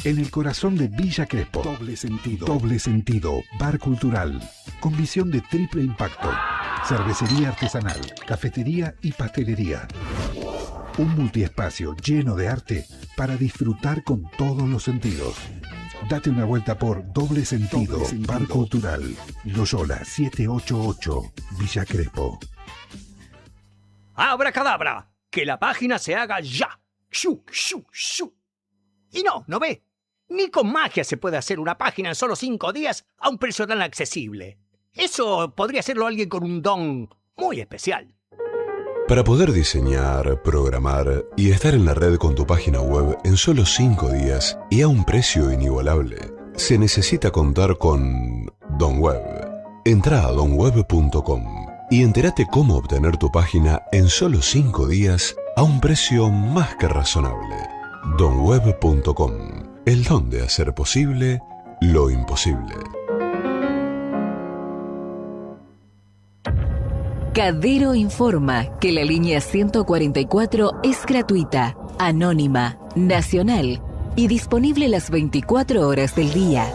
En el corazón de Villa Crespo. Doble sentido. Doble sentido. Bar cultural. Con visión de triple impacto. Cervecería artesanal. Cafetería y pastelería. Un multiespacio lleno de arte para disfrutar con todos los sentidos. Date una vuelta por Doble Sentido, Bar Cultural. Loyola 788. Villa Crespo. ¡Abracadabra! ¡Que la página se haga ya! ¡Shu, shu, shu! Y no ve. Ni con magia se puede hacer una página en solo 5 días a un precio tan accesible. Eso podría hacerlo alguien con un don muy especial. Para poder diseñar, programar y estar en la red con tu página web en solo 5 días y a un precio inigualable, se necesita contar con DonWeb. Entra a donweb.com y entérate cómo obtener tu página en solo 5 días a un precio más que razonable. donweb.com, el don de hacer posible lo imposible. Cadero informa que la línea 144 es gratuita, anónima, nacional y disponible las 24 horas del día.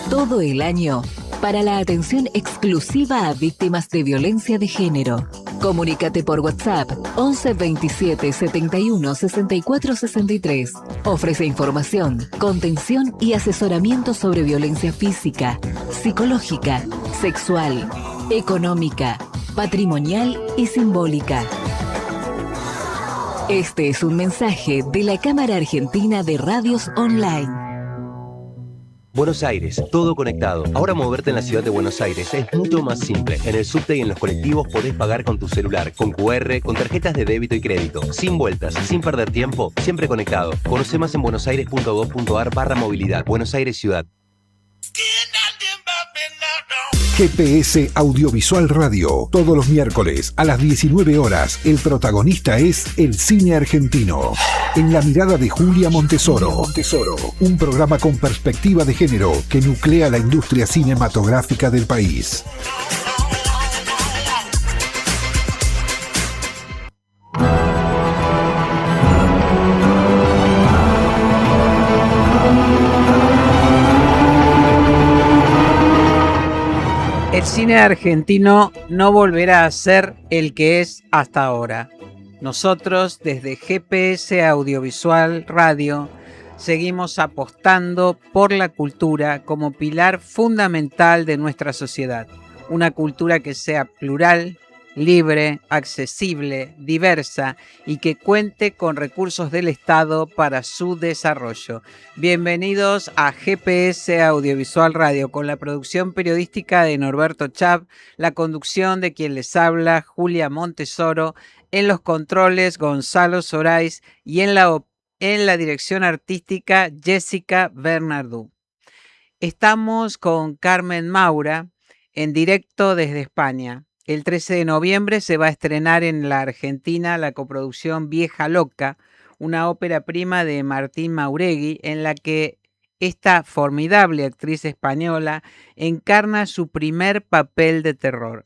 Todo el año para la atención exclusiva a víctimas de violencia de género. Comunícate por WhatsApp 11 27 71 64 63. Ofrece información, contención y asesoramiento sobre violencia física, psicológica, sexual, económica, patrimonial y simbólica. Este es un mensaje de la Cámara Argentina de Radios Online. Buenos Aires, todo conectado. Ahora moverte en la ciudad de Buenos Aires es mucho más simple. En el subte y en los colectivos podés pagar con tu celular, con QR, con tarjetas de débito y crédito, sin vueltas, sin perder tiempo, siempre conectado. Conoce más en buenosaires.gov.ar/movilidad. Buenos Aires Ciudad. GPS Audiovisual Radio. Todos los miércoles a las 19 horas, el protagonista es el cine argentino. En la mirada de Julia Montesoro. Un programa con perspectiva de género que nuclea la industria cinematográfica del país. El cine argentino no volverá a ser el que es hasta ahora. Nosotros, desde GPS Audiovisual Radio, seguimos apostando por la cultura como pilar fundamental de nuestra sociedad. Una cultura que sea plural, libre, accesible, diversa y que cuente con recursos del Estado para su desarrollo. Bienvenidos a GPS Audiovisual Radio, con la producción periodística de Norberto Chap, la conducción de quien les habla, Julia Montesoro, en los controles Gonzalo Sorais y en la dirección artística Jessica Bernardú. Estamos con Carmen Maura en directo desde España. El 13 de noviembre se va a estrenar en la Argentina la coproducción Vieja Loca, una ópera prima de Martín Mauregui, en la que esta formidable actriz española encarna su primer papel de terror.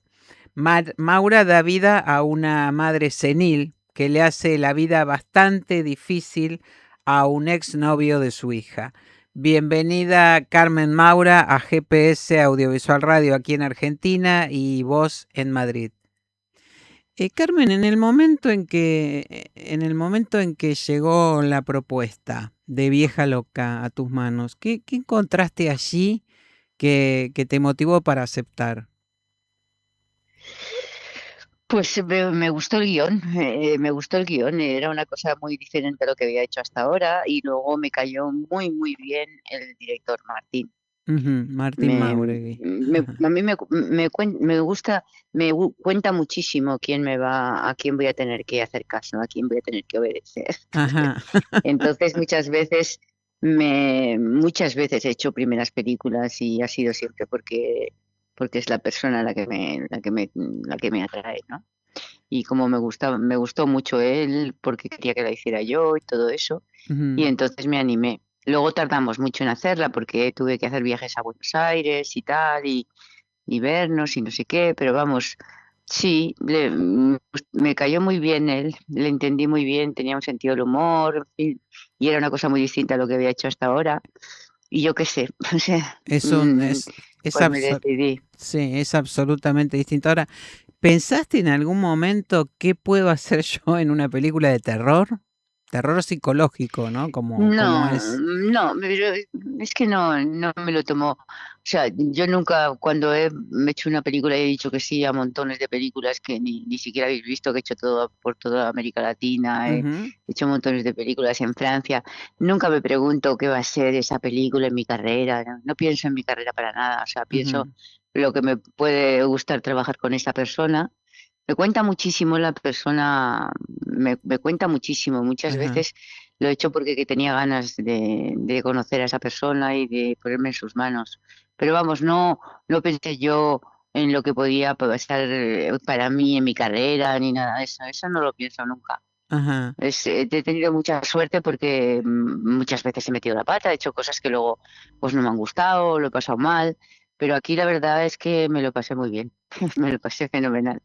Maura da vida a una madre senil que le hace la vida bastante difícil a un exnovio de su hija. Bienvenida Carmen Maura a GPS Audiovisual Radio aquí en Argentina y vos en Madrid. Carmen, en el momento en que llegó la propuesta de Vieja Loca a tus manos, ¿qué encontraste allí que te motivó para aceptar? Pues me gustó el guión, era una cosa muy diferente a lo que había hecho hasta ahora y luego me cayó muy muy bien el director Martín. Martín Mauregui. A mí me gusta, cuenta muchísimo a quién voy a tener que hacer caso, a quién voy a tener que obedecer. Ajá. Entonces muchas veces he hecho primeras películas y ha sido siempre porque es la persona la que me atrae, ¿no? Y como me gustó mucho él, porque quería que la hiciera yo y todo eso, y entonces me animé. Luego tardamos mucho en hacerla porque tuve que hacer viajes a Buenos Aires y tal, y vernos y no sé qué, pero vamos, Sí, me cayó muy bien él, le entendí muy bien, tenía un sentido del humor, en fin, y era una cosa muy distinta a lo que había hecho hasta ahora. Y yo qué sé, o sea, Es un, es pues me decidí. sí, es absolutamente distinto. Ahora, ¿pensaste en algún momento qué puedo hacer yo en una película de terror? Terror psicológico, ¿no? Como No, es. no, pero es que no me lo tomó. O sea, yo nunca, cuando he hecho una película, he dicho que sí a montones de películas que ni siquiera habéis visto, que he hecho todo por toda América Latina, he Ujú, hecho montones de películas en Francia. Nunca me pregunto qué va a ser esa película en mi carrera, no pienso en mi carrera para nada. O sea, pienso ujú, lo que me puede gustar trabajar con esa persona. Me cuenta muchísimo la persona, me cuenta muchísimo. Muchas ajá, veces lo he hecho porque que tenía ganas de conocer a esa persona y de ponerme en sus manos. Pero vamos, no pensé yo en lo que podía pasar para mí en mi carrera ni nada de eso. Eso no lo pienso nunca. ajá, He tenido mucha suerte porque muchas veces he metido la pata, he hecho cosas que luego pues no me han gustado, lo he pasado mal. Pero aquí la verdad es que me lo pasé muy bien, me lo pasé fenomenal.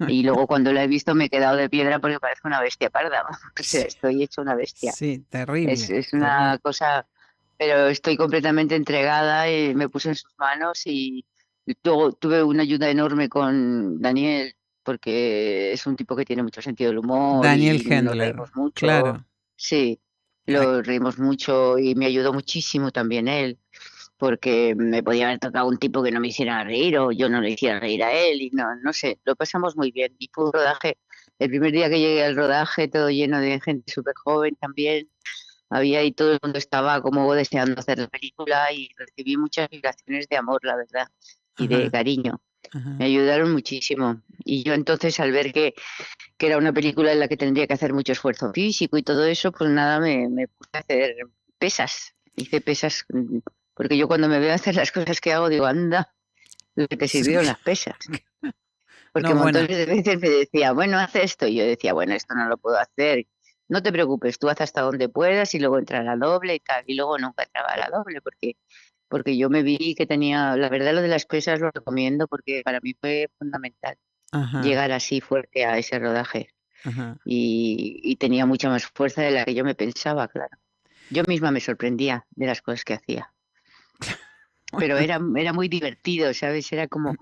Y luego cuando la he visto me he quedado de piedra porque parezco una bestia parda. O sea, sí, estoy hecho una bestia. sí, terrible, Es terrible. una cosa, pero estoy completamente entregada y me puse en sus manos y tuve una ayuda enorme con Daniel porque es un tipo que tiene mucho sentido del humor Daniel y nos reímos Handler, mucho. claro. Sí, Ay, lo reímos mucho y me ayudó muchísimo también él porque me podía haber tocado un tipo que no me hiciera reír o yo no le hiciera reír a él y no sé, lo pasamos muy bien y fue un rodaje. El primer día que llegué al rodaje, todo lleno de gente súper joven también, había y todo el mundo estaba como deseando hacer la película y recibí muchas vibraciones de amor, la verdad, y de ajá, cariño. Me ajá. ayudaron muchísimo. Y yo entonces al ver que era una película en la que tendría que hacer mucho esfuerzo físico y todo eso, pues nada, me puse a hacer pesas. Hice pesas, porque yo cuando me veo hacer las cosas que hago digo, anda, lo que te Sí. sirvieron las pesas. Porque No, bueno, montones de veces me decía, bueno, haz esto. Y yo decía, bueno, esto no lo puedo hacer. No te preocupes, tú haz hasta donde puedas y luego entra a la doble y tal. Y luego nunca entraba a la doble porque yo me vi que tenía, la verdad lo de las pesas lo recomiendo porque para mí fue fundamental ajá, llegar así fuerte a ese rodaje. ajá. Y tenía mucha más fuerza de la que yo me pensaba, claro. Yo misma me sorprendía de las cosas que hacía. Pero Bueno, era muy divertido, ¿sabes? Era como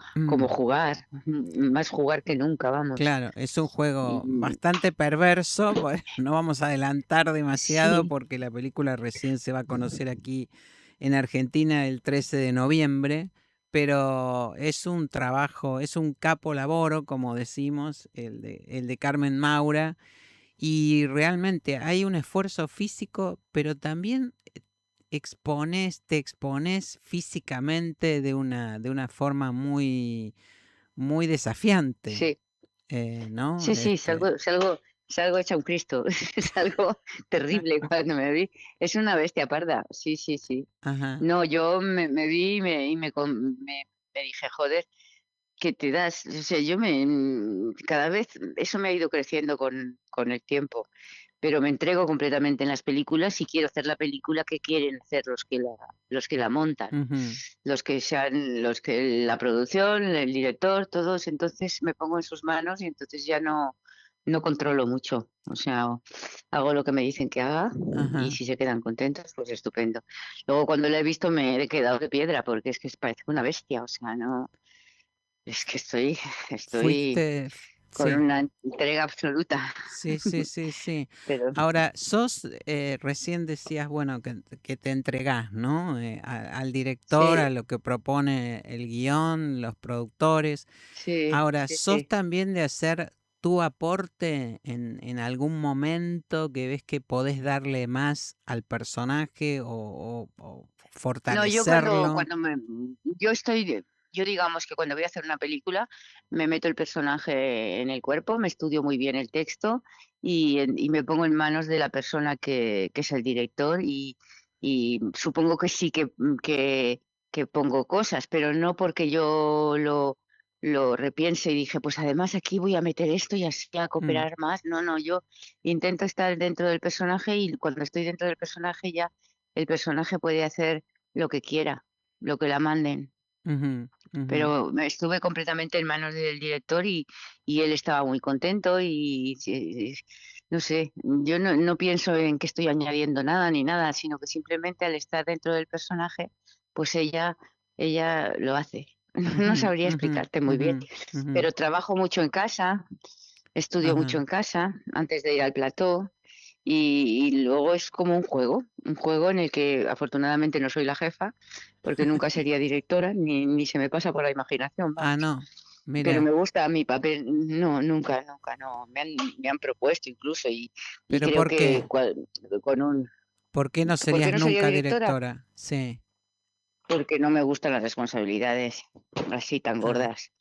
jugar, más jugar que nunca, vamos. claro, es un juego Y, bastante perverso. Bueno, no vamos a adelantar demasiado sí, porque la película recién se va a conocer aquí en Argentina el 13 de noviembre, pero es un trabajo, es un capo laboro, como decimos, el de Carmen Maura, y realmente hay un esfuerzo físico, pero también te expones físicamente de una forma muy desafiante, sí, ¿no? sí, salgo hecha un Cristo, es algo terrible cuando me vi. Es una bestia parda, sí, sí, sí. Ajá, No, yo me vi me dije, joder, que te das, o sea, cada vez eso me ha ido creciendo con el tiempo, pero me entrego completamente en las películas y quiero hacer la película que quieren hacer los que la montan, ujú, los que la producción, el director, todos, entonces me pongo en sus manos y entonces ya no controlo mucho, o sea, hago lo que me dicen que haga y ajá. si se quedan contentos, pues estupendo. Luego cuando la he visto me he quedado de piedra porque es que parece una bestia, o sea, no, es que estoy con Sí, una entrega absoluta, sí, sí, sí, sí. pero Ahora, recién decías, bueno, que te entregás, ¿no? Al director, a sí, lo que propone el guión, los productores. sí, Ahora, sí, ¿sos sí. también de hacer tu aporte en algún momento que ves que podés darle más al personaje o No, yo cuando, fortalecerlo? cuando me, yo estoy, yo digamos que cuando voy a hacer una película, me meto el personaje en el cuerpo, me estudio muy bien el texto y me pongo en manos de la persona que es el director y supongo que sí que pongo cosas, pero no porque yo lo repiense y dije, pues además aquí voy a meter esto y así a Mm, cooperar más. No, no, yo intento estar dentro del personaje y cuando estoy dentro del personaje ya el personaje puede hacer lo que quiera, lo que la manden. Ujú, ujú. Pero estuve completamente en manos del director y él estaba muy contento y no sé, yo no pienso en que estoy añadiendo nada ni nada, sino que simplemente al estar dentro del personaje, pues ella lo hace. No Ujú, sabría ujú, explicarte muy bien, ujú, ujú. pero trabajo mucho en casa, estudio mucho Ajá. en casa antes de ir al plató y luego es como un juego en el que afortunadamente no soy la jefa, porque nunca sería directora, ni se me pasa por la imaginación, Ah, vamos. no. Pero me Mira, gusta mi papel, no, nunca, no. Me han propuesto incluso y pero creo ¿por que qué? con un... ¿Por qué no ¿Por qué serías no sería nunca directora? directora? Sí. Porque no me gustan las responsabilidades así tan Ah, gordas.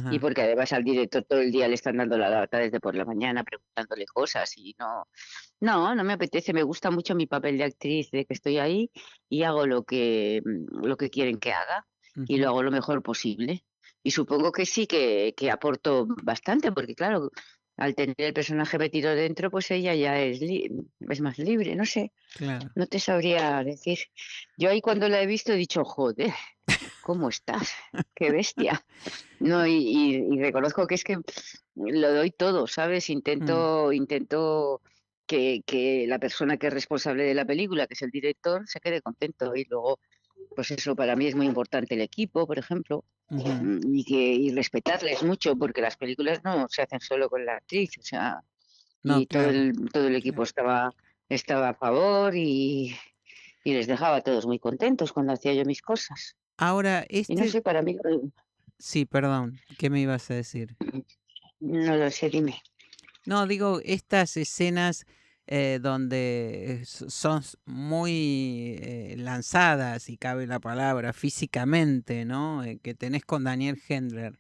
Y ajá. porque además al director todo el día le están dando la lata desde por la mañana preguntándole cosas y no me apetece, me gusta mucho mi papel de actriz, de que estoy ahí y hago lo que quieren que haga y lo Ujú. hago lo mejor posible. Y supongo que sí que aporto bastante, porque claro, al tener el personaje metido dentro, pues ella ya es más libre, no sé, Claro. no te sabría decir. Yo ahí cuando la he visto he dicho, joder, ¿cómo estás? Qué bestia. No, y reconozco que es que lo doy todo, ¿sabes? Mm, Intento que la persona que es responsable de la película, que es el director, se quede contento. Y luego, pues eso para mí es muy importante el equipo, por ejemplo, ujú. y respetarles mucho, porque las películas no se hacen solo con la actriz, o sea, No, y claro, todo el equipo claro. estaba a favor y les dejaba a todos muy contentos cuando hacía yo mis cosas. Ahora, Y no sé, para mí, sí, perdón, ¿qué me ibas a decir? no lo sé, dime. No, digo, estas escenas donde son muy lanzadas, si cabe la palabra, físicamente, ¿no? Que tenés con Daniel Hendler,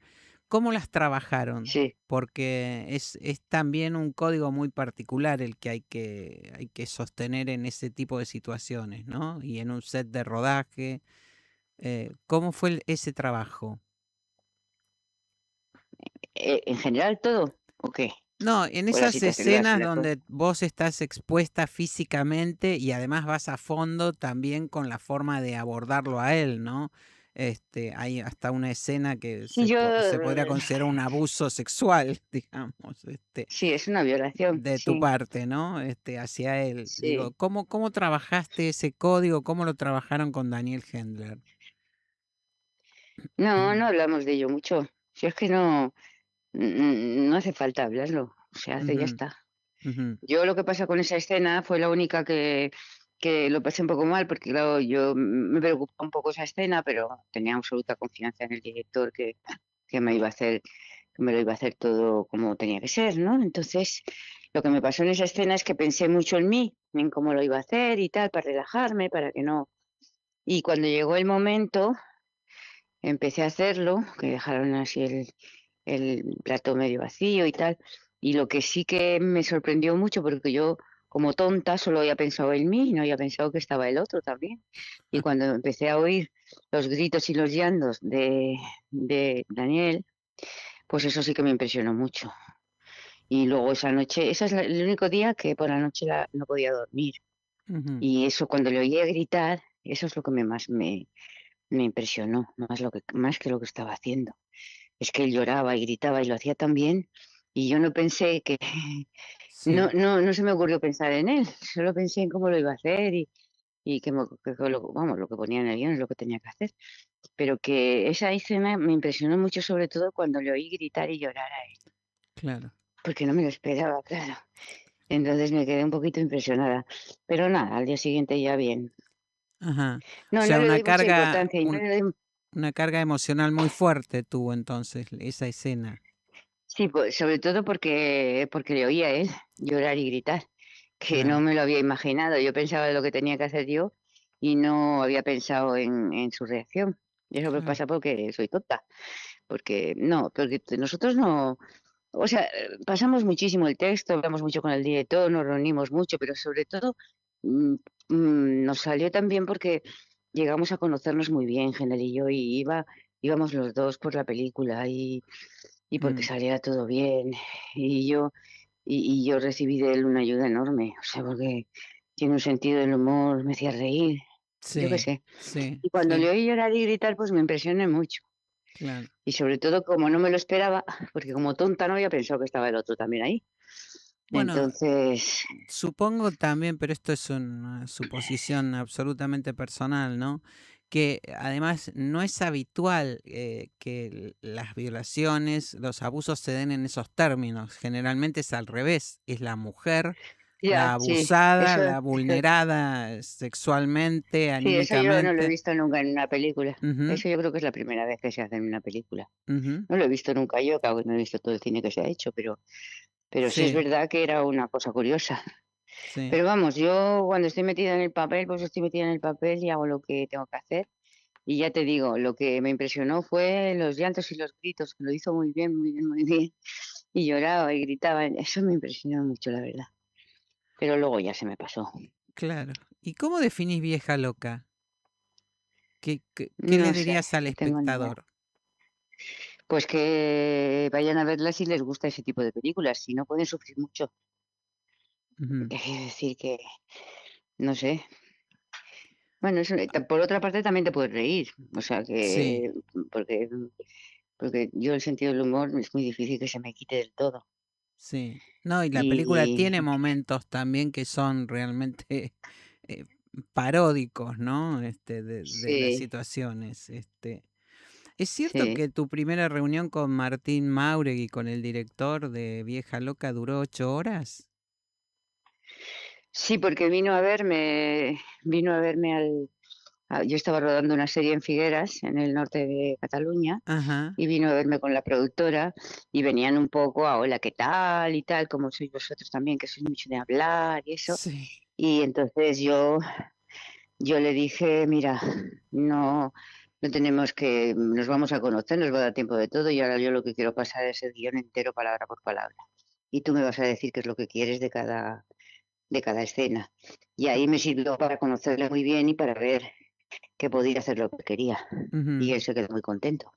¿cómo las trabajaron? Sí. Porque es también un código muy particular el que hay que sostener en ese tipo de situaciones, ¿no? Y en un set de rodaje. ¿Cómo fue ese trabajo? En general todo, ¿o qué? No, en O la esas situación, escenas donde vos estás expuesta físicamente y además vas a fondo también con la forma de abordarlo a él, ¿no? Hay hasta una escena que sí, se podría considerar un abuso sexual, digamos, sí, es una violación, de tu sí, parte, ¿no? Hacia él. Digo, sí. ¿cómo trabajaste ese código? ¿Cómo lo trabajaron con Daniel Hendler? No hablamos de ello mucho. Si es que no hace falta hablarlo, se hace y ya Ujú, está. ujú, Yo lo que pasa con esa escena fue la única que lo pasé un poco mal, porque claro, yo me preocupó un poco esa escena, pero tenía absoluta confianza en el director que me iba a hacer, que me lo iba a hacer todo como tenía que ser, ¿no? Entonces, lo que me pasó en esa escena es que pensé mucho en mí, en cómo lo iba a hacer y tal, para relajarme, para que no. Y cuando llegó el momento, empecé a hacerlo, que dejaron así el plato medio vacío y tal. Y lo que sí que me sorprendió mucho, porque yo, como tonta, solo había pensado en mí y no había pensado que estaba el otro también. Y cuando empecé a oír los gritos y los llantos de Daniel, pues eso sí que me impresionó mucho. Y luego esa noche, ese es el único día que por la noche no podía dormir. ujú. Y eso, cuando le oía gritar, eso es lo que más me impresionó, más que lo que estaba haciendo. Es que él lloraba y gritaba y lo hacía tan bien y yo no pensé que, Sí, no se me ocurrió pensar en él, solo pensé en cómo lo iba a hacer y vamos, lo que ponía en el guión es lo que tenía que hacer. Pero que esa escena me impresionó mucho, sobre todo cuando le oí gritar y llorar a él, claro. porque no me lo esperaba, claro. Entonces me quedé un poquito impresionada. Pero nada, al día siguiente ya bien. Ajá. O No sea, le doy mucha importancia y no le doy. una carga emocional muy fuerte tuvo entonces esa escena. Sí, pues, sobre todo porque le oía a él llorar y gritar, que no Claro, me lo había imaginado. Yo pensaba en lo que tenía que hacer yo y no había pensado en su reacción. Y eso me claro. pasa porque soy tonta, porque nosotros no, o sea, pasamos muchísimo el texto, hablamos mucho con el director, nos reunimos mucho, pero sobre todo mm, nos salió también porque llegamos a conocernos muy bien, Genel y yo, íbamos los dos por la película y porque Mm, saliera todo bien. Y yo, y yo recibí de él una ayuda enorme, o sea, porque tiene un sentido del humor, me hacía reír. yo qué Sí, sé. sí, Y cuando le sí, oí llorar y gritar, pues me impresioné mucho. claro. Y sobre todo, como no me lo esperaba, porque como tonta no había pensado que estaba el otro también ahí. Bueno, Entonces, supongo también, pero esto es una suposición absolutamente personal, ¿no? Que además no es habitual que las violaciones, los abusos se den en esos términos. Generalmente es al revés, es la mujer la ya, sí, abusada, la vulnerada sexualmente, sí, eso yo no lo he anímicamente. visto nunca en una película. Ujú, Eso yo creo que es la primera vez que se hace en una película. ujú, No lo he visto nunca yo, claro que no he visto todo el cine que se ha hecho, pero sí es sí, verdad que era una cosa curiosa. sí, Pero vamos, yo cuando estoy metida en el papel, pues estoy metida en el papel y hago lo que tengo que hacer. Y ya te digo, lo que me impresionó fue los llantos y los gritos, que lo hizo muy bien, muy bien, muy bien. Y lloraba y gritaba. Eso me impresionó mucho, la verdad. Pero luego ya se me pasó. claro. ¿Y cómo definís vieja loca? ¿Qué le No sé, dirías al no tengo ni idea. espectador? Pues que vayan a verlas si les gusta ese tipo de películas, si no pueden sufrir mucho. Ujú, Es decir que, no sé. Bueno, por otra parte también te puedes reír. O sea sí. que, porque, porque yo el sentido del humor es muy difícil que se me quite del todo. Sí. No, y la película tiene Y momentos también que son realmente eh, paródicos, ¿no? De las sí, situaciones. ¿Es cierto sí. que tu primera reunión con Martín Mauregui, con el director de Vieja Loca, duró 8 horas? Sí, porque vino a verme yo estaba rodando una serie en Figueras, en el norte de Cataluña, Ajá. y vino a verme con la productora y venían un poco a hola, ¿qué tal? Y tal, como sois vosotros también, que sois mucho de hablar y eso. Sí. Y entonces yo le dije, mira, no, no tenemos que, nos vamos a conocer, nos va a dar tiempo de todo y ahora yo lo que quiero pasar es el guión entero palabra por palabra. Y tú me vas a decir qué es lo que quieres de cada escena. Y ahí me sirvió para conocerle muy bien y para ver que podía hacer lo que quería. Y Ujú, él se quedó muy contento.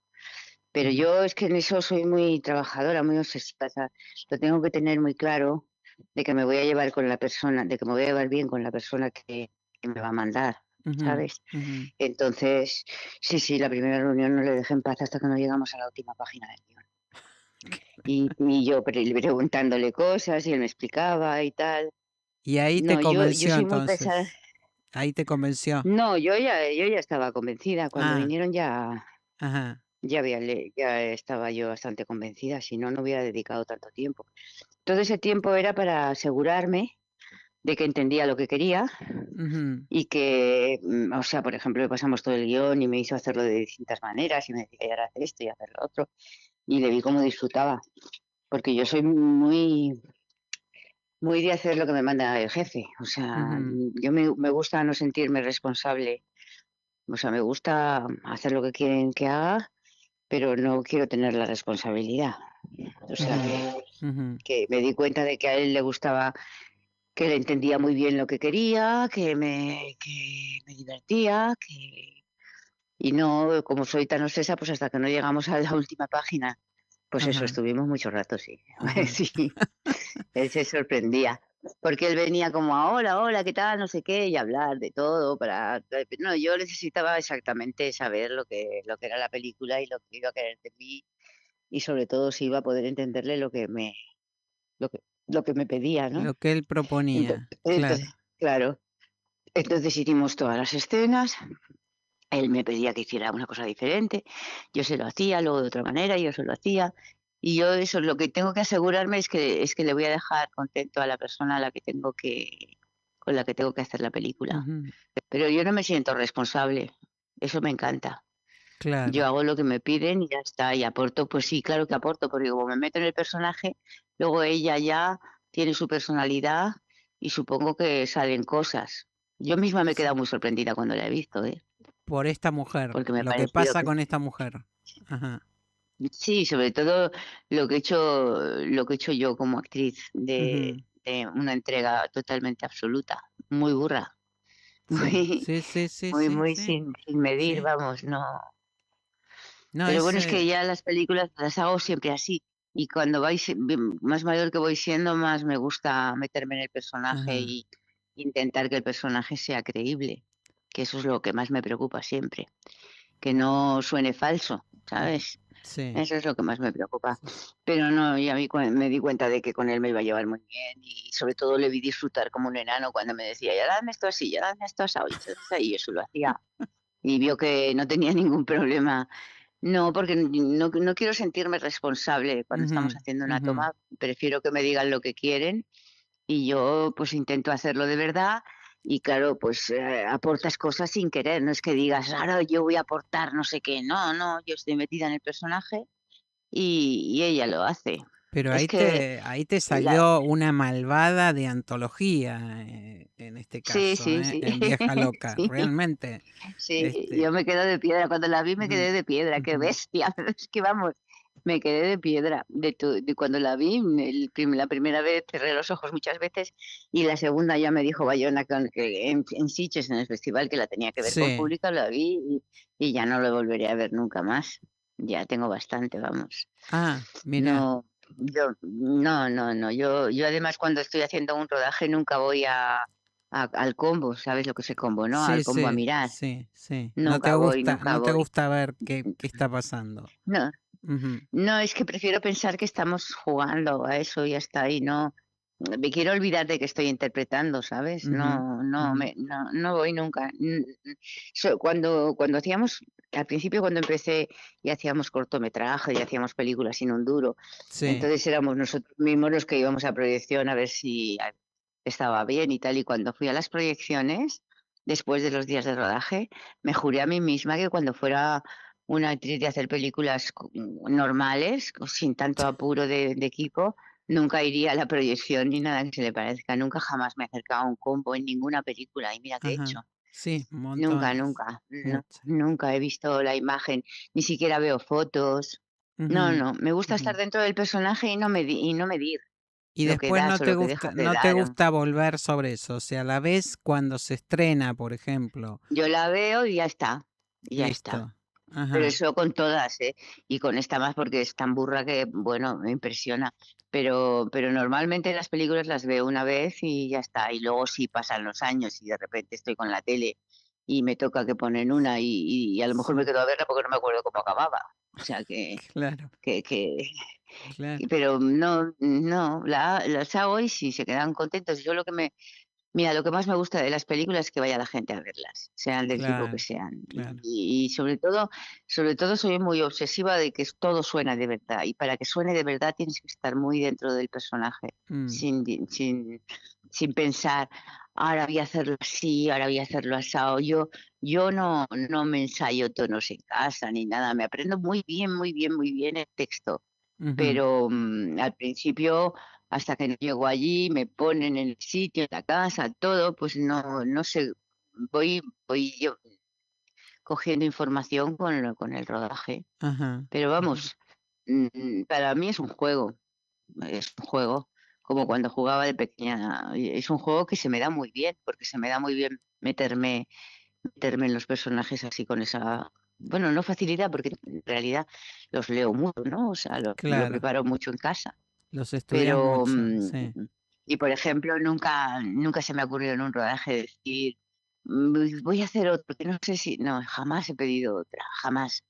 Pero ujú, yo es que en eso soy muy trabajadora, muy obsesiva. O sea, lo tengo que tener muy claro de que me voy a llevar con la persona, de que me voy a llevar bien con la persona que me va a mandar, ujú, ¿sabes? ujú. Entonces, sí, la primera reunión no le dejé en paz hasta que no llegamos a la última página del guión. Y yo preguntándole cosas y él me explicaba y tal. Y ahí te No, yo convenció soy muy pesada. entonces. Ahí te convenció. No, yo ya estaba convencida. Cuando Ah, vinieron ajá. ya estaba yo bastante convencida, si no, no hubiera dedicado tanto tiempo. Todo ese tiempo era para asegurarme de que entendía lo que quería Ujú, y que, o sea, por ejemplo, le pasamos todo el guión y me hizo hacerlo de distintas maneras y me decía, y ahora hacer esto y hacer lo otro. Y le vi cómo disfrutaba, porque yo soy muy de hacer lo que me manda el jefe. O sea, ujú, yo me gusta no sentirme responsable. O sea, me gusta hacer lo que quieren que haga, pero no quiero tener la responsabilidad. O sea, ujú, ujú. que me di cuenta de que a él le gustaba, que le entendía muy bien lo que quería, que me divertía, y no, como soy tan obsesa, pues hasta que no llegamos a la última página, pues eso, Ajá, estuvimos mucho rato, sí. ajá. Sí, él se sorprendía. Porque él venía como a hola, hola, ¿qué tal? No sé qué, y hablar de todo para. No, yo necesitaba exactamente saber lo que era la película y lo que iba a querer de mí, y sobre todo si iba a poder entenderle lo que, lo que me pedía, ¿no? Lo que él proponía, Entonces, claro. claro, entonces hicimos todas las escenas, él me pedía que hiciera una cosa diferente, yo se lo hacía, luego de otra manera, yo se lo hacía, y yo eso, lo que tengo que asegurarme es que le voy a dejar contento a la persona con la que tengo que hacer la película. Ujú, Pero yo no me siento responsable, eso me encanta. Yo claro. hago lo que me piden y ya está, y aporto, pues sí, claro que aporto, porque como me meto en el personaje, luego ella ya tiene su personalidad y supongo que salen cosas. Yo misma me he Sí. quedado muy sorprendida cuando la he visto, Por esta mujer, porque me ha lo que parecido pasa que con esta mujer. Ajá. sí, sobre todo lo que he hecho yo como actriz de, Ujú, de una entrega totalmente absoluta, muy burra, sí, muy, sí, sí, sí, muy, sí, muy sí, sin medir, sí. vamos, no. No, Pero es... bueno, es que ya las películas las hago siempre así. Y cuando más mayor que voy siendo, más me gusta meterme en el personaje Ajá. y intentar que el personaje sea creíble. que eso es lo que más me preocupa siempre, que no suene falso, ¿sabes? Sí, Eso es lo que más me preocupa. Pero no, y a mí me di cuenta de que con él me iba a llevar muy bien y sobre todo le vi disfrutar como un enano cuando me decía, ya dame esto así, ya dame esto así, y eso lo hacía. Y vio que no tenía ningún problema. No, porque no quiero sentirme responsable cuando estamos ujú, haciendo una ujú. toma. Prefiero que me digan lo que quieren y yo pues intento hacerlo de verdad y claro, pues aportas cosas sin querer. No es que digas, ahora yo voy a aportar no sé qué. No, no, yo estoy metida en el personaje y ella lo hace. Pero Es que ahí te la... salió una malvada de antología, en este Sí, caso, sí, sí. en Vieja Loca, Sí, realmente. sí, yo Este, me quedo de piedra. Cuando la vi me ujú, quedé de piedra. Qué ujú. bestia. Es que vamos, me quedé de piedra. De cuando la vi, la primera vez cerré los ojos muchas veces y la segunda ya me dijo Bayona que en Sitges, en el festival, que la tenía que ver con Sí. público, la vi y ya no lo volveré a ver nunca más. Ya tengo bastante, vamos. Ah, mira. No, no. Yo además cuando estoy haciendo un rodaje nunca voy al combo, ¿sabes lo que es el combo, no? Sí, Al combo a sí, mirar. sí, sí. Nunca voy, nunca No te voy. gusta ver qué está pasando. No, Ujú, no, es que prefiero pensar que estamos jugando a eso y hasta ahí, no. Me quiero olvidar de que estoy interpretando, ¿sabes? ujú, ujú. No voy nunca. Cuando hacíamos, al principio cuando empecé y hacíamos cortometrajes y hacíamos películas sin un duro, Sí. entonces éramos nosotros mismos los que íbamos a proyección a ver si estaba bien y tal. Y cuando fui a las proyecciones, después de los días de rodaje, me juré a mí misma que cuando fuera una actriz de hacer películas normales, sin tanto apuro de equipo, nunca iría a la proyección ni nada que se le parezca. Nunca jamás me he acercado a un combo en ninguna película. Y mira qué he Ajá. hecho. Sí, Nunca, montones. nunca. No, Sí. nunca he visto la imagen. Ni siquiera veo fotos. No, Ujú, no. Me gusta estar ujú. dentro del personaje y no medir Y lo que después das o lo que dejas de no te dar. gusta volver sobre eso. O sea, la ves cuando se estrena, por ejemplo. Yo la veo y ya está. Y ya está. Listo. Pero Ajá. eso con todas, ¿eh? Y con esta más porque es tan burra que, bueno, me impresiona. Pero normalmente las películas las veo una vez y ya está. Y luego sí pasan los años y de repente estoy con la tele y me toca que ponen una y a lo mejor me Sí, quedo a verla porque no me acuerdo cómo acababa. O sea claro, que, que, claro. pero no, las hago y si se quedan contentos. Yo Mira, lo que más me gusta de las películas es que vaya la gente a verlas, sean del tipo que Claro, sean. claro. Y sobre todo soy muy obsesiva de que todo suena de verdad. Y para que suene de verdad tienes que estar muy dentro del personaje, Mm, sin pensar, ahora voy a hacerlo así, ahora voy a hacerlo asado. Yo no me ensayo tonos en casa ni nada. Me aprendo muy bien el texto, ujú. pero al principio, hasta que no llego allí, me ponen en el sitio, en la casa, todo, pues no sé, voy yo cogiendo información con el rodaje. Ajá. Pero Ajá. vamos, para mí es un juego, como cuando jugaba de pequeña, es un juego que se me da muy bien, porque se me da muy bien meterme en los personajes así con esa, bueno, no facilidad, porque en realidad los leo mucho, ¿no? O sea, lo Claro, preparo mucho en casa. los estudias Pero, mucho, sí. y por ejemplo, nunca se me ha ocurrido en un rodaje decir, voy a hacer otro, porque no sé si, no, jamás he pedido otra, jamás.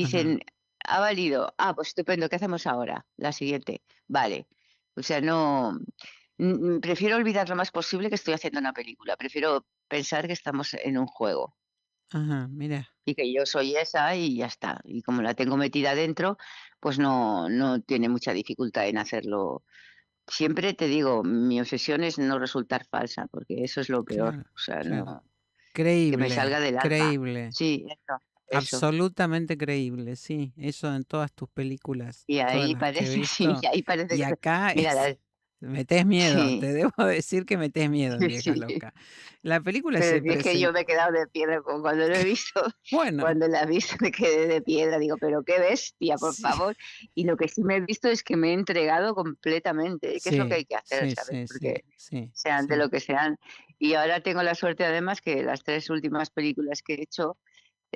Ajá. Dicen, ha valido, pues estupendo, ¿qué hacemos ahora? La siguiente, vale. O sea, no, prefiero olvidar lo más posible que estoy haciendo una película, prefiero pensar que estamos en un juego Ajá, mira. y que yo soy esa y ya está. Y como la tengo metida dentro, pues no tiene mucha dificultad en hacerlo. Siempre te digo, mi obsesión es no resultar falsa, porque eso es lo peor. Claro, O sea, claro. no, que me Creíble, salga del alma. creíble. Sí, eso. Absolutamente creíble, sí. Eso en todas tus películas, Y todas ahí las que he parece, sí, visto. y ahí parece Y que... acá Mira, es, metés miedo, sí, te debo decir que metés miedo en Vieja sí. Loca. La película se Pero si es que yo presenta, me he quedado de piedra cuando lo he visto, bueno, cuando la he visto me quedé de piedra, digo, pero qué bestia, por sí, favor. Y lo que sí me he visto es que me he entregado completamente, que es lo que sí, hay que hacer, sí, ¿sabes? sí, sí, Porque sí, sean de sí. lo que sean. Y ahora tengo la suerte además que las tres últimas películas que he hecho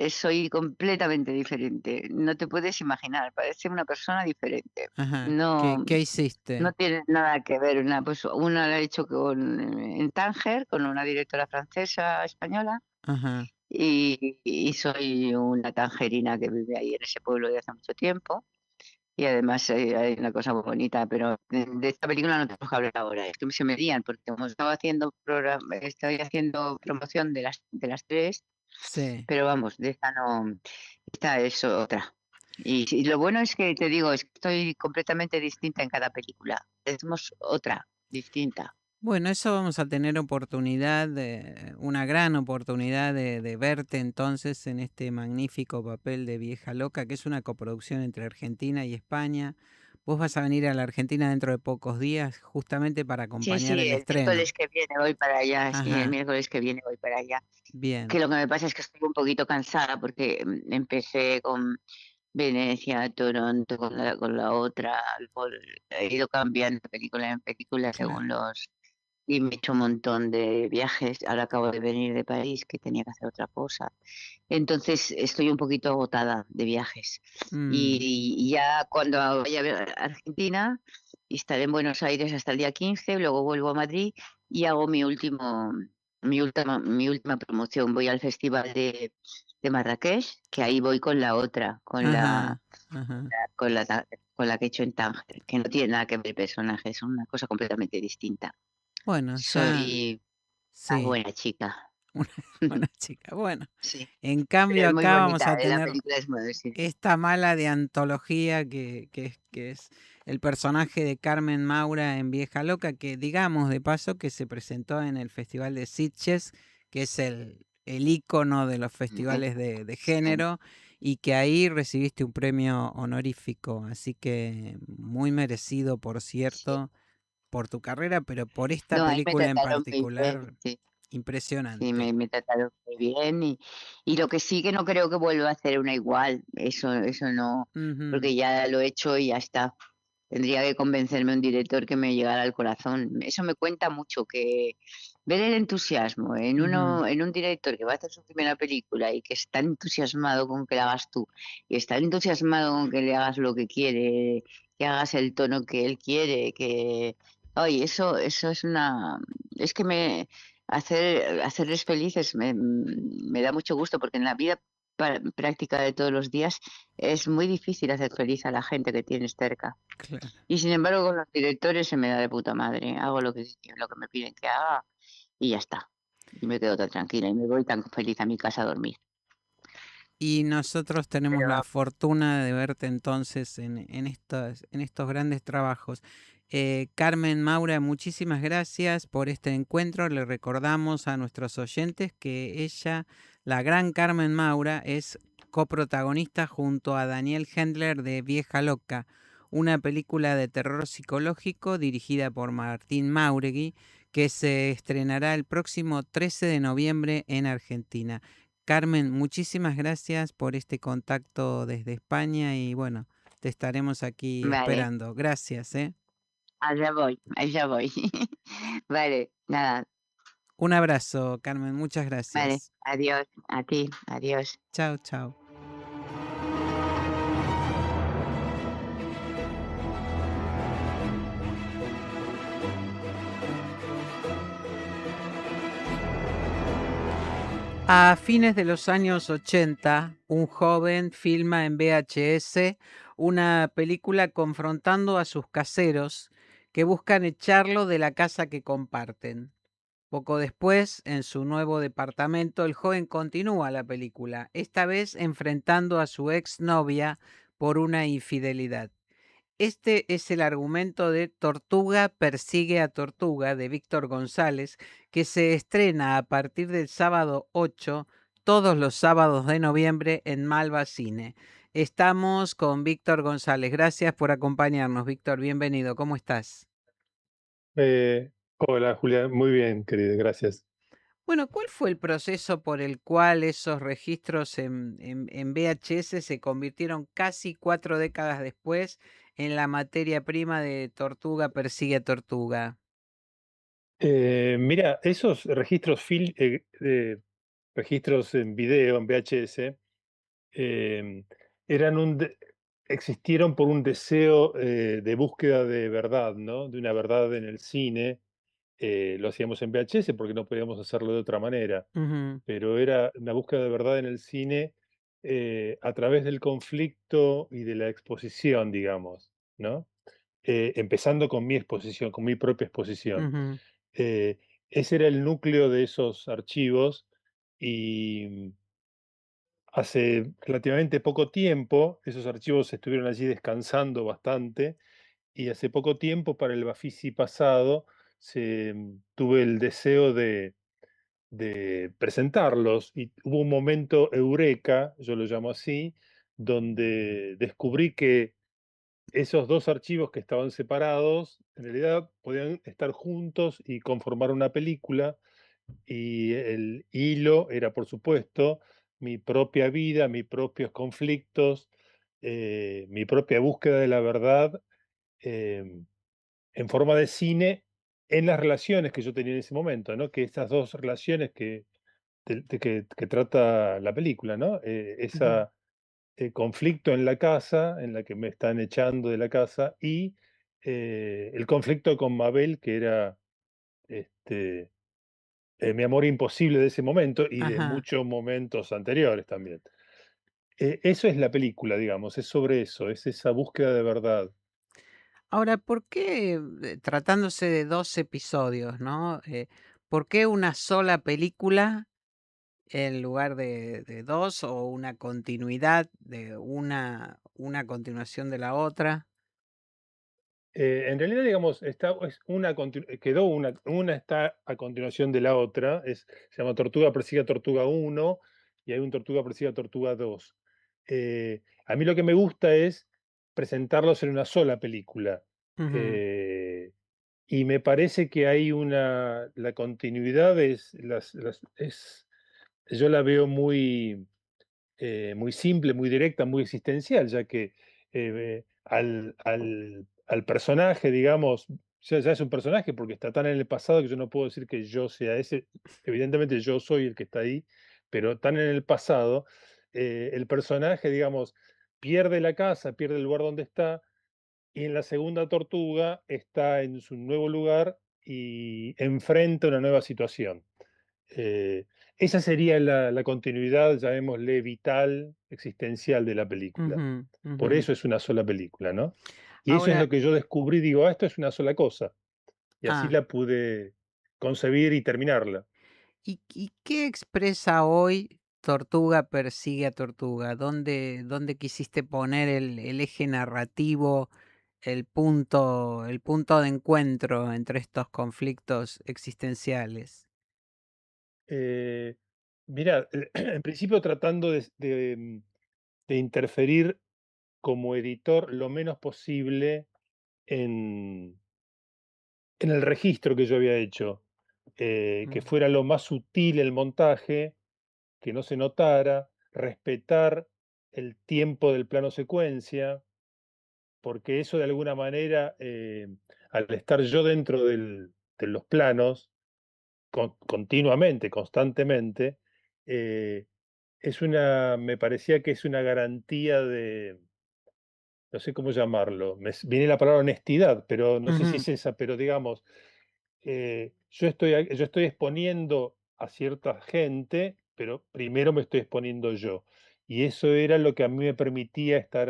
soy completamente diferente. No te puedes imaginar, parece una persona diferente. Ajá. No, ¿Qué no hiciste? tiene nada que ver. Una la he hecho en Tánger, con una directora francesa española, Ajá. y soy una tangerina que vive ahí en ese pueblo de hace mucho tiempo. Y además hay una cosa muy bonita, pero de esta película no tengo que hablar ahora, es que se me lían, porque como estaba haciendo estoy haciendo promoción de las tres, Sí. pero vamos, de esta no, esta es otra. Y lo bueno es que te digo, es que estoy completamente distinta en cada película. Hacemos otra distinta. Bueno, eso vamos a tener oportunidad, una gran oportunidad de verte entonces en este magnífico papel de Vieja Loca, que es una coproducción entre Argentina y España. Vos vas a venir a la Argentina dentro de pocos días justamente para Sí, acompañar sí, el el estreno. miércoles que viene voy para allá, sí, el Ajá, miércoles que viene voy para allá. bien. Que lo que me pasa es que estoy un poquito cansada porque empecé con Venecia, Toronto, con la otra, luego he ido cambiando de película en película según Claro. los... Y me he hecho un montón de viajes. Ahora acabo de venir de París, que tenía que hacer otra cosa. Entonces estoy un poquito agotada de viajes. Mm, Y ya cuando vaya a ver Argentina, estaré en Buenos Aires hasta el día 15, luego vuelvo a Madrid y hago mi última promoción. Voy al Festival de Marrakech, que ahí voy con la otra, con la, ajá, ajá. con la, con la que he hecho en Tánger, que no tiene nada que ver el personaje, es una cosa completamente distinta. Bueno, ya, Soy una sí, buena chica. una, una chica. Bueno, Sí, en pero cambio es muy acá vamos bonita, a la tener película es muy... sí. esta mala de antología que es el personaje de Carmen Maura en Vieja Loca, que digamos de paso que se presentó en el Festival de Sitges, que es el ícono de los festivales de Sí, género, y que ahí recibiste un premio honorífico, así que muy merecido, por sí. cierto, por tu carrera, pero por esta No, ahí me película en trataron muy bien, particular, sí, sí, me, impresionante. me trataron muy bien y lo que sí que no creo que vuelva a hacer una igual, eso no, Ujú, porque ya lo he hecho y ya está. Tendría que convencerme un director que me llegara al corazón. Eso me cuenta mucho, que ver el entusiasmo en ujú. uno, en un director que va a hacer su primera película y que está entusiasmado con que la hagas tú, y está entusiasmado con que le hagas lo que quiere, que hagas el tono que él quiere, que ay, eso es que hacerles felices me da mucho gusto porque en la vida práctica de todos los días es muy difícil hacer feliz a la gente que tienes cerca. Claro. Y sin embargo, con los directores se me da de puta madre. Hago lo que me piden que haga y ya está. Y me quedo tan tranquila y me voy tan feliz a mi casa a dormir. Y nosotros tenemos Pero la fortuna de verte entonces en estos grandes trabajos. Carmen Maura, muchísimas gracias por este encuentro. Le recordamos a nuestros oyentes que ella, la gran Carmen Maura, es coprotagonista junto a Daniel Hendler de Vieja Loca, una película de terror psicológico dirigida por Martín Mauregui, que se estrenará el próximo 13 de noviembre en Argentina. Carmen, muchísimas gracias por este contacto desde España y bueno, te estaremos aquí vale, esperando. Gracias, ¿eh? allá voy, allá voy. Vale, nada, Un abrazo, Carmen, muchas vale, gracias. adiós, a ti, adiós. Chao, chao. A fines de los años 80, un joven filma en VHS una película confrontando a sus caseros que buscan echarlo de la casa que comparten. Poco después, en su nuevo departamento, el joven continúa la película, esta vez enfrentando a su exnovia por una infidelidad. Este es el argumento de Tortuga persigue a Tortuga de Víctor González, que se estrena a partir del sábado 8, todos los sábados de noviembre en Malva Cine. Estamos con Víctor González. Gracias por acompañarnos, Víctor. Bienvenido. ¿Cómo estás? Hola Julia, muy bien, querida, gracias. Bueno, ¿cuál fue el proceso por el cual esos registros en VHS se convirtieron casi 4 décadas después en la materia prima de Tortuga persigue a Tortuga? Mira, esos registros en video, en VHS, em, eran existieron por un deseo de búsqueda de verdad, ¿no? De una verdad en el cine, lo hacíamos en VHS porque no podíamos hacerlo de otra manera, Ujú, pero era una búsqueda de verdad en el cine a través del conflicto y de la exposición, digamos, ¿no? Empezando con mi exposición, con mi propia exposición. ujú. Eh, Ese era el núcleo de esos archivos y hace relativamente poco tiempo esos archivos estuvieron allí descansando bastante y hace poco tiempo para el Bafisi pasado tuve el deseo de presentarlos y hubo un momento eureka, yo lo llamo así, donde descubrí que esos dos archivos que estaban separados en realidad podían estar juntos y conformar una película y el hilo era, por supuesto, mi propia vida, mis propios conflictos, mi propia búsqueda de la verdad, em, en forma de cine, en las relaciones que yo tenía en ese momento, ¿no? Que estas dos relaciones que trata la película, ¿no? Ujú. Esa conflicto en la casa, en la que me están echando de la casa, y el conflicto con Mabel, que era este, mi amor imposible de ese momento y de Ajá. muchos momentos anteriores también. Eso es la película, digamos, es sobre eso, es esa búsqueda de verdad. Ahora, ¿por qué, tratándose de 2 episodios, no? ¿Por qué una sola película en lugar de 2 o una continuidad de una continuación de la otra? En realidad, digamos, quedó una está a continuación de la otra, se llama Tortuga persigue a Tortuga uno y hay un Tortuga persigue a Tortuga 2. A mí lo que me gusta es presentarlos en una sola película. Ujú, eh, y me parece que hay la continuidad yo la veo muy simple, muy directa, muy existencial, ya que al personaje, digamos, ya es un personaje porque está tan en el pasado que yo no puedo decir que yo sea ese. Evidentemente yo soy el que está ahí, pero tan en el pasado, el personaje, digamos, pierde la casa, pierde el lugar donde está, y en la segunda tortuga está en su nuevo lugar y enfrenta una nueva situación. Eh, Esa sería la continuidad, llamémosle vital, existencial de la película. ujú, Por ujú. eso es una sola película, ¿no? Y eso es Ahora, lo que yo descubrí, digo, esto es una sola cosa. Y así ah, la pude concebir y terminarla. ¿y qué expresa hoy Tortuga persigue a Tortuga? ¿Dónde quisiste poner el eje narrativo, el punto de encuentro entre estos conflictos existenciales? Eh, Mira, en principio tratando de interferir como editor lo menos posible en, en el registro que yo había hecho, que Mm, fuera lo más sutil el montaje, que no se notara, respetar el tiempo del plano secuencia, porque eso de alguna manera, al estar yo dentro de los planos, continuamente, constantemente, eh, me parecía que es una garantía de, no sé cómo llamarlo, viene la palabra honestidad, pero no sé si ujú, es esa, pero digamos, yo estoy exponiendo a cierta gente, pero primero me estoy exponiendo yo. Y eso era lo que a mí me permitía estar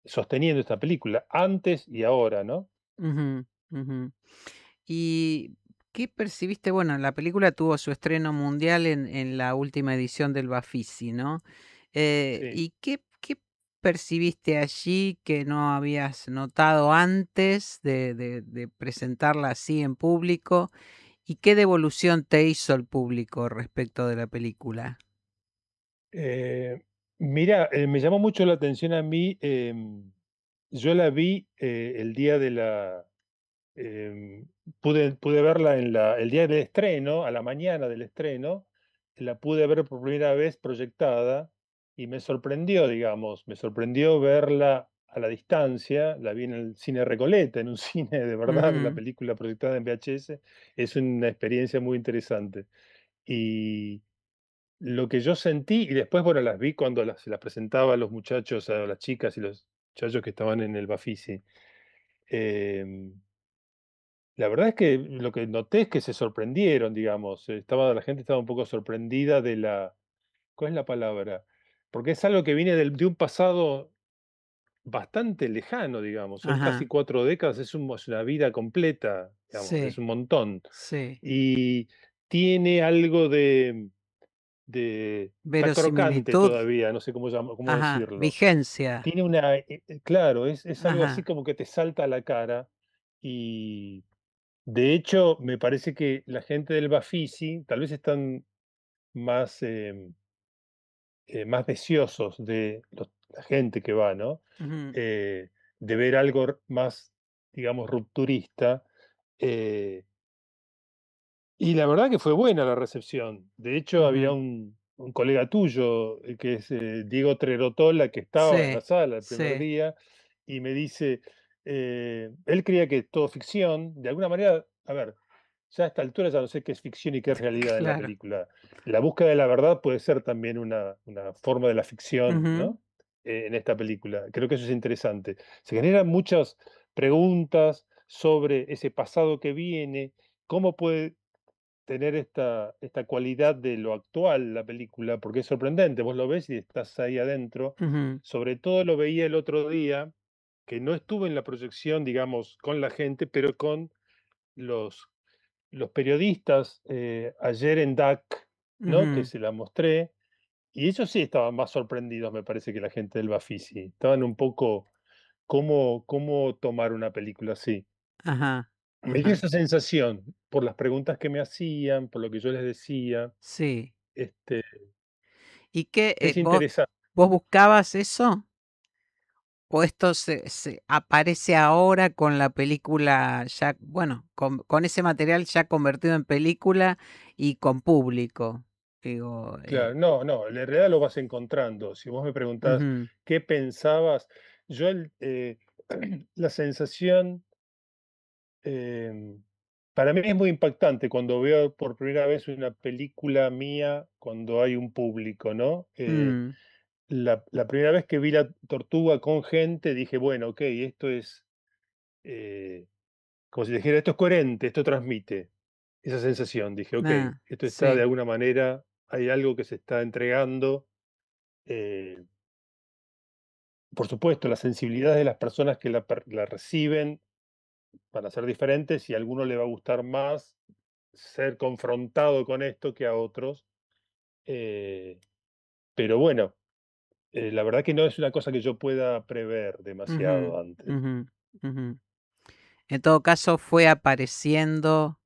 sosteniendo esta película, antes y ahora, ¿no? ujú, ujú. ¿Y qué percibiste? Bueno, la película tuvo su estreno mundial en la última edición del Bafisi, ¿no? Sí. ¿Y qué percibiste allí que no habías notado antes de presentarla así en público? ¿Y qué devolución te hizo el público respecto de la película? Eh, Mira, me llamó mucho la atención a mí, yo la vi el día de la, Em, pude verla el día del estreno, a la mañana del estreno, la pude ver por primera vez proyectada y me sorprendió, digamos, me sorprendió verla a la distancia, la vi en el cine Recoleta, en un cine de verdad, la Ujú, película proyectada en VHS, es una experiencia muy interesante. Y lo que yo sentí, y después, bueno, las vi cuando se las presentaba a los muchachos, a las chicas y los muchachos que estaban en el Bafisi. em, la verdad es que lo que noté es que se sorprendieron, digamos. La gente estaba un poco sorprendida de la, ¿cuál es la palabra? Porque es algo que viene de un pasado bastante lejano, digamos. Son casi Ajá, 4 décadas, es una vida completa, digamos, es sí, un montón. sí. Y tiene algo está crocante Verosimilitud, todavía, no sé cómo ajá, decirlo. vigencia, Tiene claro, es algo así ajá, como que te salta a la cara y de hecho me parece que la gente del Bafisi tal vez están más, más deseosos la gente que va, ¿no? ujú, Eh, de ver algo más, digamos, rupturista. eh, Y la verdad que fue buena la recepción. De hecho, había ujú. un colega tuyo, que es Diego Trerotola, que estaba en la Sí, sala el primer sí, día, y me dice, él creía que es todo ficción. De alguna manera, a ver, ya a esta altura ya no sé qué es ficción y qué es realidad en la claro. película. La búsqueda de la verdad puede ser también una forma de la ficción, Ujú, ¿no? En esta película. Creo que eso es interesante. Se generan muchas preguntas sobre ese pasado que viene, cómo puede tener esta cualidad de lo actual, la película, porque es sorprendente, vos lo ves y estás ahí adentro. ujú, Sobre todo lo veía el otro día, que no estuve en la proyección, digamos, con la gente, pero con los, los periodistas ayer en DAC, ¿no? Que ujú, se la mostré, y ellos sí estaban más sorprendidos, me parece, que la gente del Bafisi. Estaban un poco, ¿cómo tomar una película así? ajá, Me dio ajá. esa sensación por las preguntas que me hacían, por lo que yo les decía. Sí. Este, ¿Y qué, es vos, interesante. vos buscabas eso? ¿O esto se aparece ahora con la película ya, bueno, con ese material ya convertido en película y con público? Digo, Claro, no, en realidad lo vas encontrando. Si vos me preguntás ujú, qué pensabas, yo la sensación, em, para mí es muy impactante cuando veo por primera vez una película mía cuando hay un público, ¿no? mm, La primera vez que vi La Tortuga con gente, dije, bueno, ok, esto es, eh, como si dijera, esto es coherente, esto transmite esa sensación. Dije, ok, ah, esto está de sí, alguna manera, hay algo que se está entregando. eh, por supuesto, las sensibilidades de las personas que la reciben van a ser diferentes y a alguno le va a gustar más ser confrontado con esto que a otros. eh, pero bueno, la verdad que no es una cosa que yo pueda prever ujú, demasiado antes. ujú, ujú. En todo caso, fue apareciendo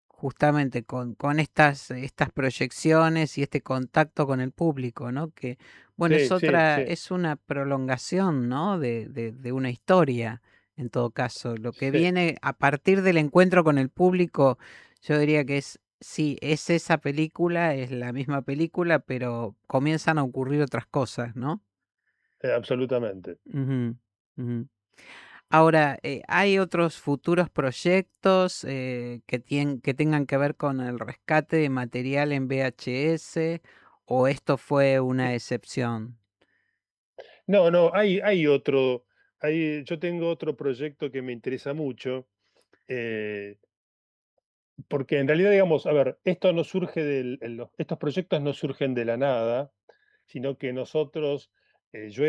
justamente con estas proyecciones y este contacto con el público, ¿no? Que, bueno, Sí, sí, sí, es una prolongación, ¿no? De una historia, en todo caso. Lo que sí. viene a partir del encuentro con el público, yo diría que es, sí, es esa película, es la misma película, pero comienzan a ocurrir otras cosas, ¿no? Absolutamente. Ujú, ujú. Ahora, ¿hay otros futuros proyectos que tengan que ver con el rescate de material en VHS o esto fue una excepción? No, no, yo tengo otro proyecto que me interesa mucho, eh, porque en realidad, digamos, a ver, esto no surge estos proyectos no surgen de la nada, sino que nosotros, yo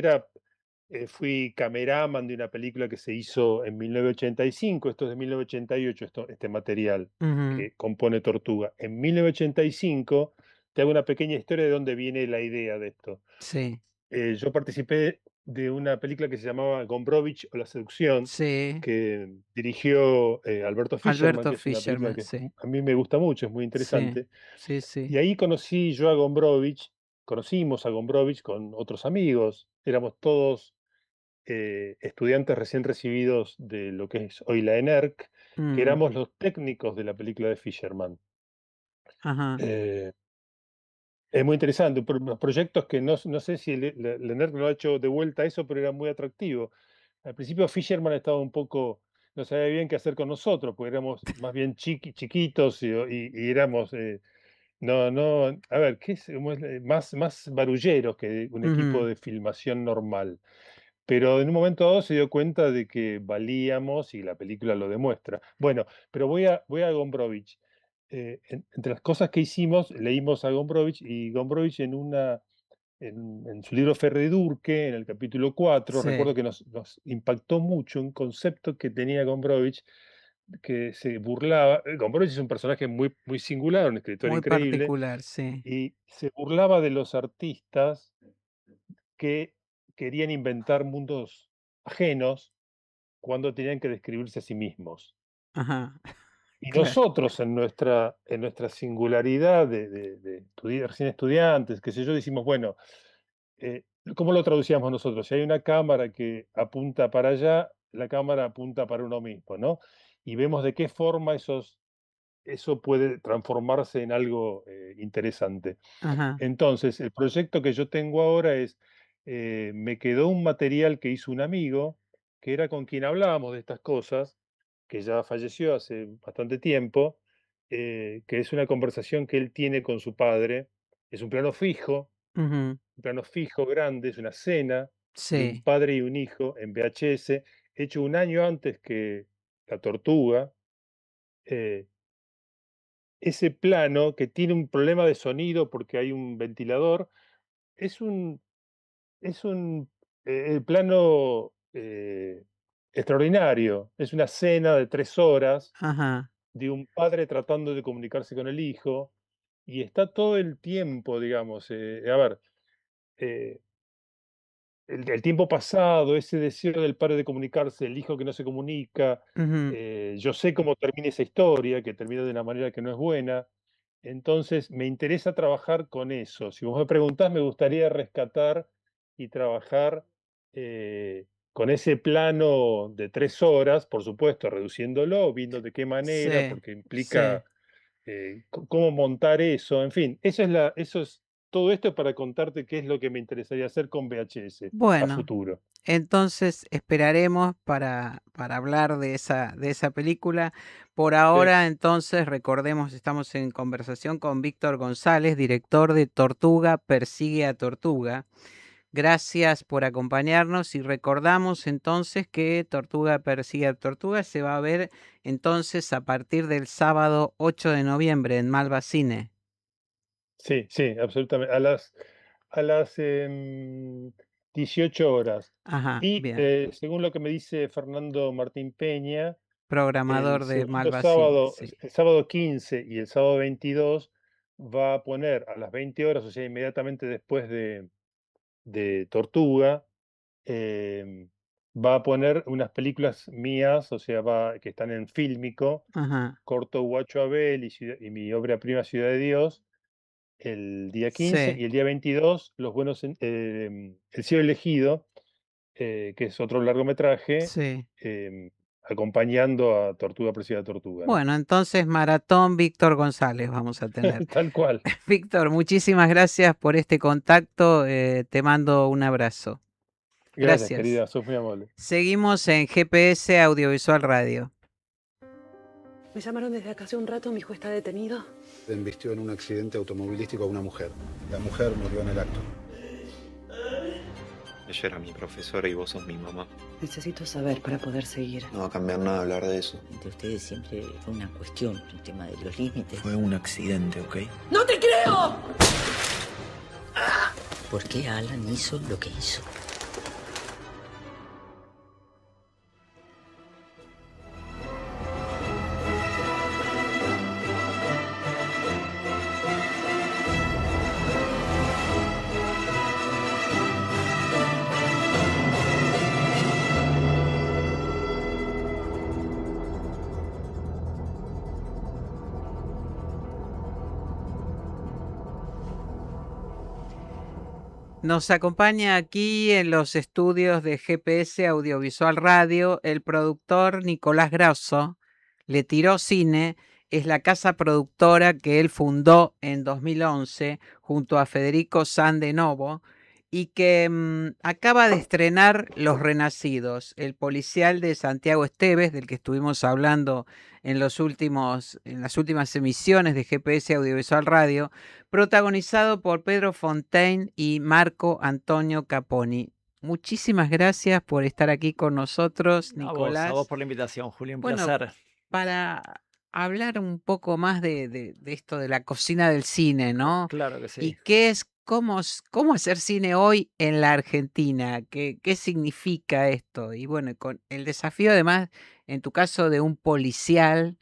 fui cameraman de una película que se hizo en 1985, esto es de 1988, este material Ujú, que compone Tortuga. En 1985, te hago una pequeña historia de dónde viene la idea de esto. sí, Yo participé de una película que se llamaba Gombrowicz o La Seducción, sí, que dirigió Alberto Fischerman, Alberto que es una película Fisherman, que sí, a mí me gusta mucho, es muy sí, interesante. sí, sí. Y ahí conocí yo a Gombrowicz, conocimos a Gombrowicz con otros amigos, éramos todos estudiantes recién recibidos de lo que es hoy la ENERC, que Mm, éramos los técnicos de la película de Fisherman. ajá, Eh, Es muy interesante, los proyectos que no sé si la ENERC lo ha hecho de vuelta a eso, pero era muy atractivo. Al principio Fisherman estaba un poco, no sabía bien qué hacer con nosotros, porque éramos más bien chiquitos y éramos, no, a ver, ¿qué es? Más barulleros que un equipo ujú, de filmación normal. pero en un momento dado se dio cuenta de que valíamos y la película lo demuestra. Bueno, pero voy a Gombrowicz. Entre las cosas que hicimos, leímos a Gombrowicz y Gombrowicz en su libro Ferredurque, en el capítulo 4, Sí, recuerdo que nos impactó mucho un concepto que tenía Gombrowicz, que se burlaba. Gombrowicz es un personaje muy, muy singular, un escritor muy increíble, particular, sí. y se burlaba de los artistas que querían inventar mundos ajenos cuando tenían que describirse a sí mismos. Ajá, Y claro. nosotros en nuestra singularidad recién estudiantes, qué sé yo, decimos, bueno, eh, ¿cómo lo traducíamos nosotros? Si hay una cámara que apunta para allá, la cámara apunta para uno mismo, ¿no? Y vemos de qué forma eso puede transformarse en algo interesante. Ajá, Entonces, el proyecto que yo tengo ahora es, me quedó un material que hizo un amigo, que era con quien hablábamos de estas cosas, que ya falleció hace bastante tiempo, que es una conversación que él tiene con su padre. Es ujú, un plano fijo grande, es una cena de un sí, padre y un hijo en VHS, hecho un año antes que La Tortuga. eh, Ese plano, que tiene un problema de sonido porque hay un ventilador, es un Es un el plano, extraordinario. Es una cena de 3 horas ajá, de un padre tratando de comunicarse con el hijo, y está todo el tiempo, digamos, a ver, eh, el tiempo pasado, ese deseo del padre de comunicarse, el hijo que no se comunica, ujú, yo sé cómo termina esa historia, que termina de una manera que no es buena. Entonces, me interesa trabajar con eso. Si vos me preguntás, me gustaría rescatar y trabajar con ese plano de 3 horas, por supuesto, reduciéndolo, viendo de qué manera, sí, porque sí. implica cómo montar eso. En fin, eso es todo esto para contarte qué es lo que me interesaría hacer con VHS a Bueno, futuro. entonces esperaremos para hablar de esa película. Por Sí, ahora, entonces, recordemos, estamos en conversación con Víctor González, director de Tortuga Persigue a Tortuga. Gracias por acompañarnos y recordamos entonces que Tortuga Persigue a Tortuga se va a ver entonces a partir del sábado 8 de noviembre en Malva Cine. sí, sí, absolutamente. A las 18 horas. Ajá, Y bien. según lo que me dice Fernando Martín Peña, Programador de Malva Cine, sábado, sí. el sábado 15 y el sábado 22 va a poner a las 20 horas, o sea, inmediatamente después de Tortuga, em, va a poner unas películas mías, o sea, que están en Fílmico, Ajá, Corto Guacho Abel y mi obra prima Ciudad de Dios, el día 15 sí, y el día 22, El cielo elegido, que es otro largometraje, sí. acompañando a Tortuga Persigue a Tortuga, ¿no? Bueno, entonces Maratón Víctor González vamos a tener. Tal cual. Víctor, muchísimas gracias por este contacto. Te mando un abrazo. Gracias, Gracias. querida, sos muy amable. Seguimos en GPS Audiovisual Radio. Me llamaron desde acá hace un rato, mi hijo está detenido. Embistió en un accidente automovilístico a una mujer. La mujer murió en el acto. Ella era mi profesora y vos sos mi mamá. Necesito saber para poder seguir. No va a cambiar nada hablar de eso. Entre ustedes siempre fue una cuestión, el tema de los límites. Fue un accidente, ¿ok? ¡No te creo! ¿Por qué Alan hizo lo que hizo? Nos acompaña aquí en los estudios de GPS Audiovisual Radio el productor Nicolás Grasso. Le Tiró Cine es la casa productora que él fundó en 2011 junto a Federico San de Novo y que acaba de estrenar Los Renacidos, el policial de Santiago Esteves, del que estuvimos hablando en las últimas emisiones de GPS Audiovisual Radio, protagonizado por Pedro Fontaine y Marco Antonio Caponi. muchísimas gracias por estar aquí con nosotros, A Nicolás. vos por la invitación, Julio, un Bueno, placer. para hablar un poco más de esto de la cocina del cine, ¿no? Claro que Y sí. cómo hacer cine hoy en la Argentina, qué significa esto. Y bueno, con el desafío además, en tu caso, de un policial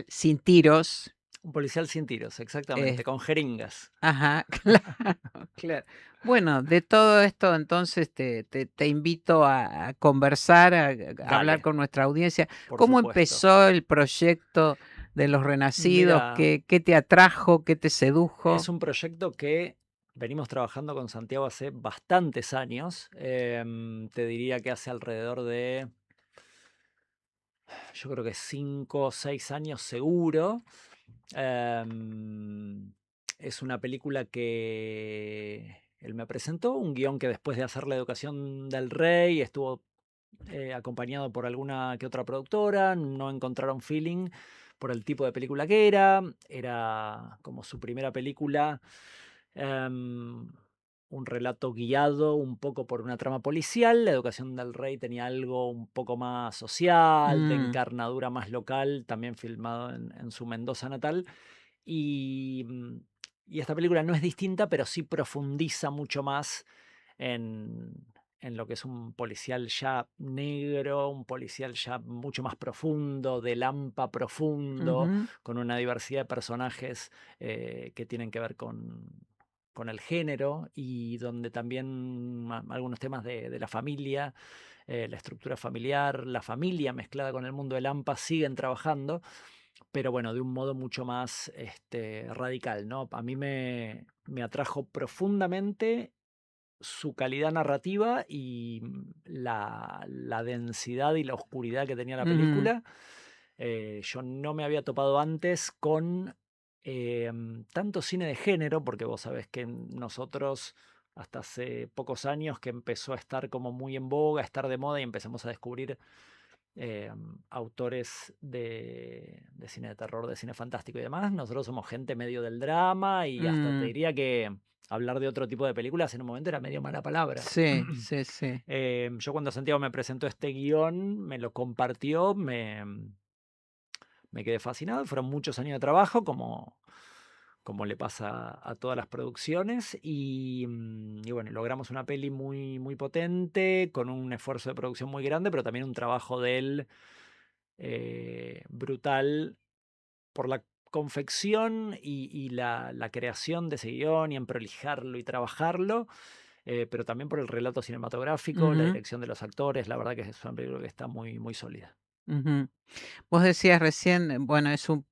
sin tiros. Un policial sin tiros, exactamente, con jeringas. Ajá, claro. Bueno, de todo esto entonces te invito a conversar, a hablar Dale, con nuestra audiencia. por ¿Cómo supuesto. empezó el proyecto de Los Renacidos? Mira, ¿Qué te atrajo? ¿Qué te sedujo? es un proyecto que venimos trabajando con Santiago hace bastantes años. Te diría que hace alrededor de, yo creo que 5 o 6 años seguro. Es una película que él me presentó, un guión que después de hacer La Educación del Rey estuvo acompañado por alguna que otra productora, no encontraron feeling por el tipo de película que era como su primera película, un relato guiado un poco por una trama policial. La Educación del Rey tenía algo un poco más social, de encarnadura más local, también filmado en su Mendoza natal. Y esta película no es distinta, pero sí profundiza mucho más en lo que es un policial ya negro, un policial ya mucho más profundo, de lampa profundo, Ujú. con una diversidad de personajes que tienen que ver con el género y donde también algunos temas de la familia, la estructura familiar, la familia mezclada con el mundo de Lampa siguen trabajando, pero bueno, de un modo mucho más radical, ¿no? A mí me atrajo profundamente su calidad narrativa y la densidad y la oscuridad que tenía la Ujú. película. Yo no me había topado antes con tanto cine de género, porque vos sabés que nosotros hasta hace pocos años que empezó a estar como muy en boga, a estar de moda y empezamos a descubrir autores de cine de terror, de cine fantástico y demás. Nosotros somos gente medio del drama y hasta te diría que hablar de otro tipo de películas en un momento era medio mala palabra. Sí, sí, sí. Yo cuando Santiago me presentó este guión, me lo compartió, me quedé fascinado. Fueron muchos años de trabajo, como le pasa a todas las producciones. Y bueno, logramos una peli muy, muy potente, con un esfuerzo de producción muy grande, pero también un trabajo de él brutal por la confección y la creación de ese guión y en prolijarlo y trabajarlo, pero también por el relato cinematográfico, la Ujú, dirección de los actores. La verdad que es una película que está muy, muy sólida. ujú. Vos decías recién, bueno, es un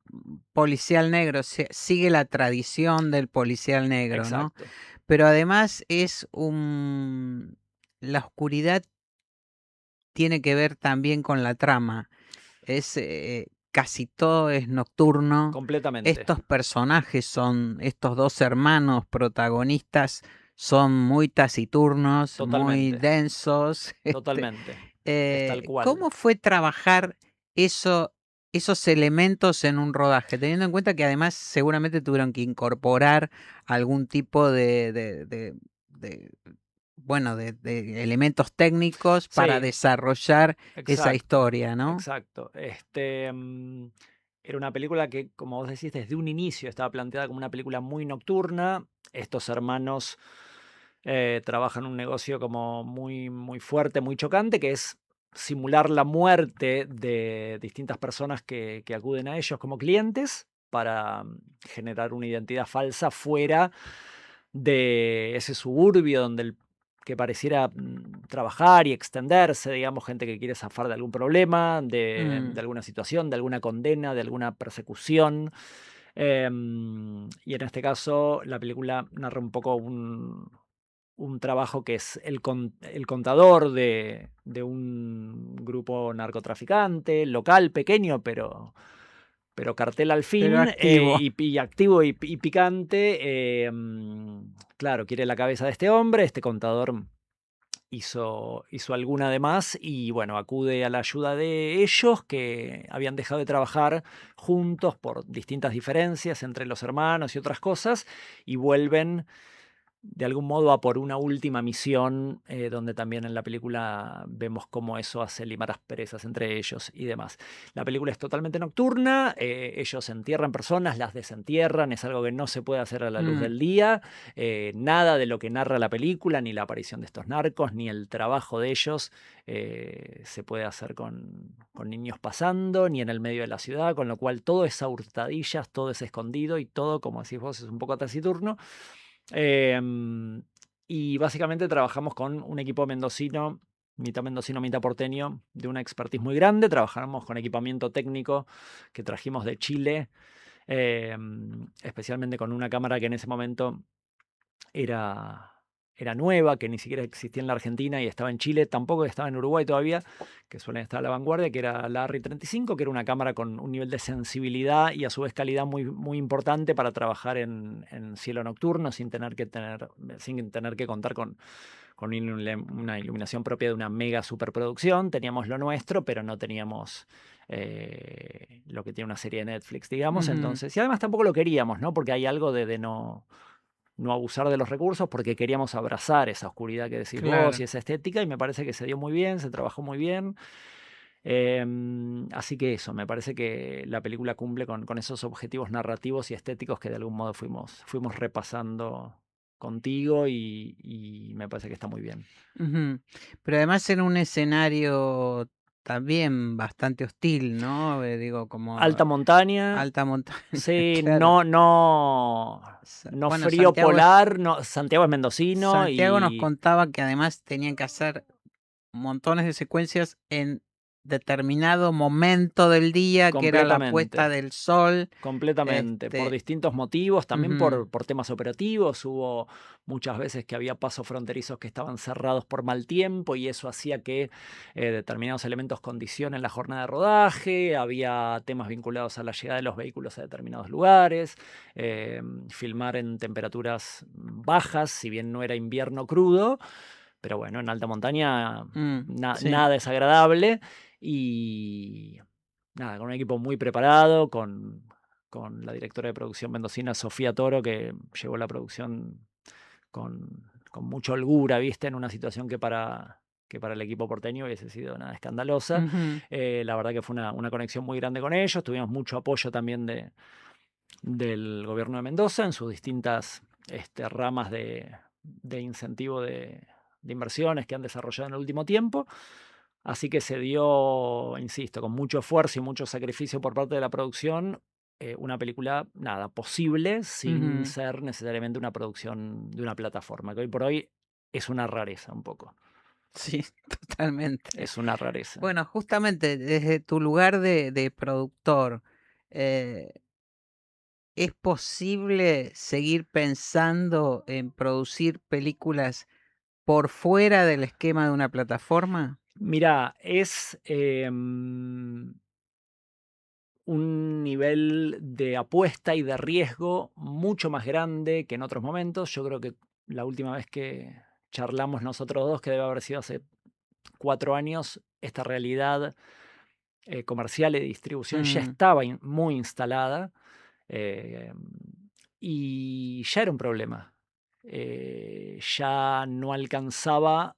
policial negro, sigue la tradición del policial negro, ¿no? Exacto. Pero además la oscuridad tiene que ver también con la trama. Casi todo es nocturno. Completamente. Estos estos dos hermanos protagonistas, son muy taciturnos, muy Totalmente. densos. Totalmente. Es tal cual. ¿Cómo fue trabajar esos elementos en un rodaje? Teniendo en cuenta que además seguramente tuvieron que incorporar algún tipo de elementos técnicos para Sí, desarrollar esa exacto, historia, ¿no? exacto. Era una película que, como vos decís, desde un inicio estaba planteada como una película muy nocturna. Estos hermanos trabajan un negocio como muy, muy fuerte, muy chocante, que es simular la muerte de distintas personas que acuden a ellos como clientes para generar una identidad falsa fuera de ese suburbio que pareciera trabajar y extenderse, digamos, gente que quiere zafar de algún problema, de alguna situación, de alguna condena, de alguna persecución. Y en este caso, la película narra un poco un trabajo que es el contador de un grupo narcotraficante, local, pequeño, pero cartel al Pero fin, activo. y activo y picante. Claro, quiere la cabeza de este hombre. Este contador hizo alguna de más y bueno, acude a la ayuda de ellos, que habían dejado de trabajar juntos por distintas diferencias entre los hermanos y otras cosas, y vuelven de algún modo a por una última misión, donde también en la película vemos cómo eso hace limar asperezas entre ellos y demás. La película es totalmente nocturna, ellos entierran personas, las desentierran, es algo que no se puede hacer a la luz del día, nada de lo que narra la película, ni la aparición de estos narcos, ni el trabajo de ellos se puede hacer con niños pasando, ni en el medio de la ciudad, con lo cual todo es a hurtadillas, todo es escondido y todo, como decís vos, es un poco taciturno. Y básicamente trabajamos con un equipo mendocino, mitad porteño, de una expertise muy grande. Trabajamos con equipamiento técnico que trajimos de Chile, especialmente con una cámara que en ese momento era nueva, que ni siquiera existía en la Argentina y estaba en Chile, tampoco estaba en Uruguay todavía, que suelen estar a la vanguardia, que era la ARRI-35, que era una cámara con un nivel de sensibilidad y a su vez calidad muy, muy importante para trabajar en cielo nocturno sin tener que contar con una iluminación propia de una mega superproducción. Teníamos lo nuestro, pero no teníamos lo que tiene una serie de Netflix, digamos. Entonces, y además tampoco lo queríamos, ¿no? Porque hay algo de no abusar de los recursos, porque queríamos abrazar esa oscuridad que decís vos y esa estética, y me parece que se dio muy bien, se trabajó muy bien. Así que eso, me parece que la película cumple con esos objetivos narrativos y estéticos que de algún modo fuimos repasando contigo, y me parece que está muy bien. Pero además en un escenario también bastante hostil, ¿no? Digo, como Alta montaña. alta montaña. Sí, claro. no Bueno, frío Santiago polar, no, Santiago es mendocino. Santiago nos y contaba que además tenían que hacer montones de secuencias en determinado momento del día, que era la puesta del sol. Completamente, por distintos motivos, también por temas operativos. Hubo muchas veces que había pasos fronterizos que estaban cerrados por mal tiempo y eso hacía que determinados elementos condicionen la jornada de rodaje. Había temas vinculados a la llegada de los vehículos a determinados lugares, filmar en temperaturas bajas, si bien no era invierno crudo, pero bueno, en alta montaña sí. nada desagradable. Y nada, con un equipo muy preparado, con la directora de producción mendocina, Sofía Toro, que llevó la producción con mucha holgura, ¿viste? En una situación que para el equipo porteño hubiese sido nada escandalosa. La verdad que fue una conexión muy grande con ellos. Tuvimos mucho apoyo también del gobierno de Mendoza en sus distintas ramas de incentivo de inversiones que han desarrollado en el último tiempo. Así que se dio, insisto, con mucho esfuerzo y mucho sacrificio por parte de la producción, una película, nada, posible sin ser necesariamente una producción de una plataforma, que hoy por hoy es una rareza un poco. Sí, totalmente. Es una rareza. Bueno, justamente desde tu lugar de productor, ¿es posible seguir pensando en producir películas por fuera del esquema de una plataforma? Mirá, es un nivel de apuesta y de riesgo mucho más grande que en otros momentos. Yo creo que la última vez que charlamos nosotros dos, que debe haber sido hace 4 años, esta realidad comercial y de distribución ya estaba muy instalada, y ya era un problema. Ya no alcanzaba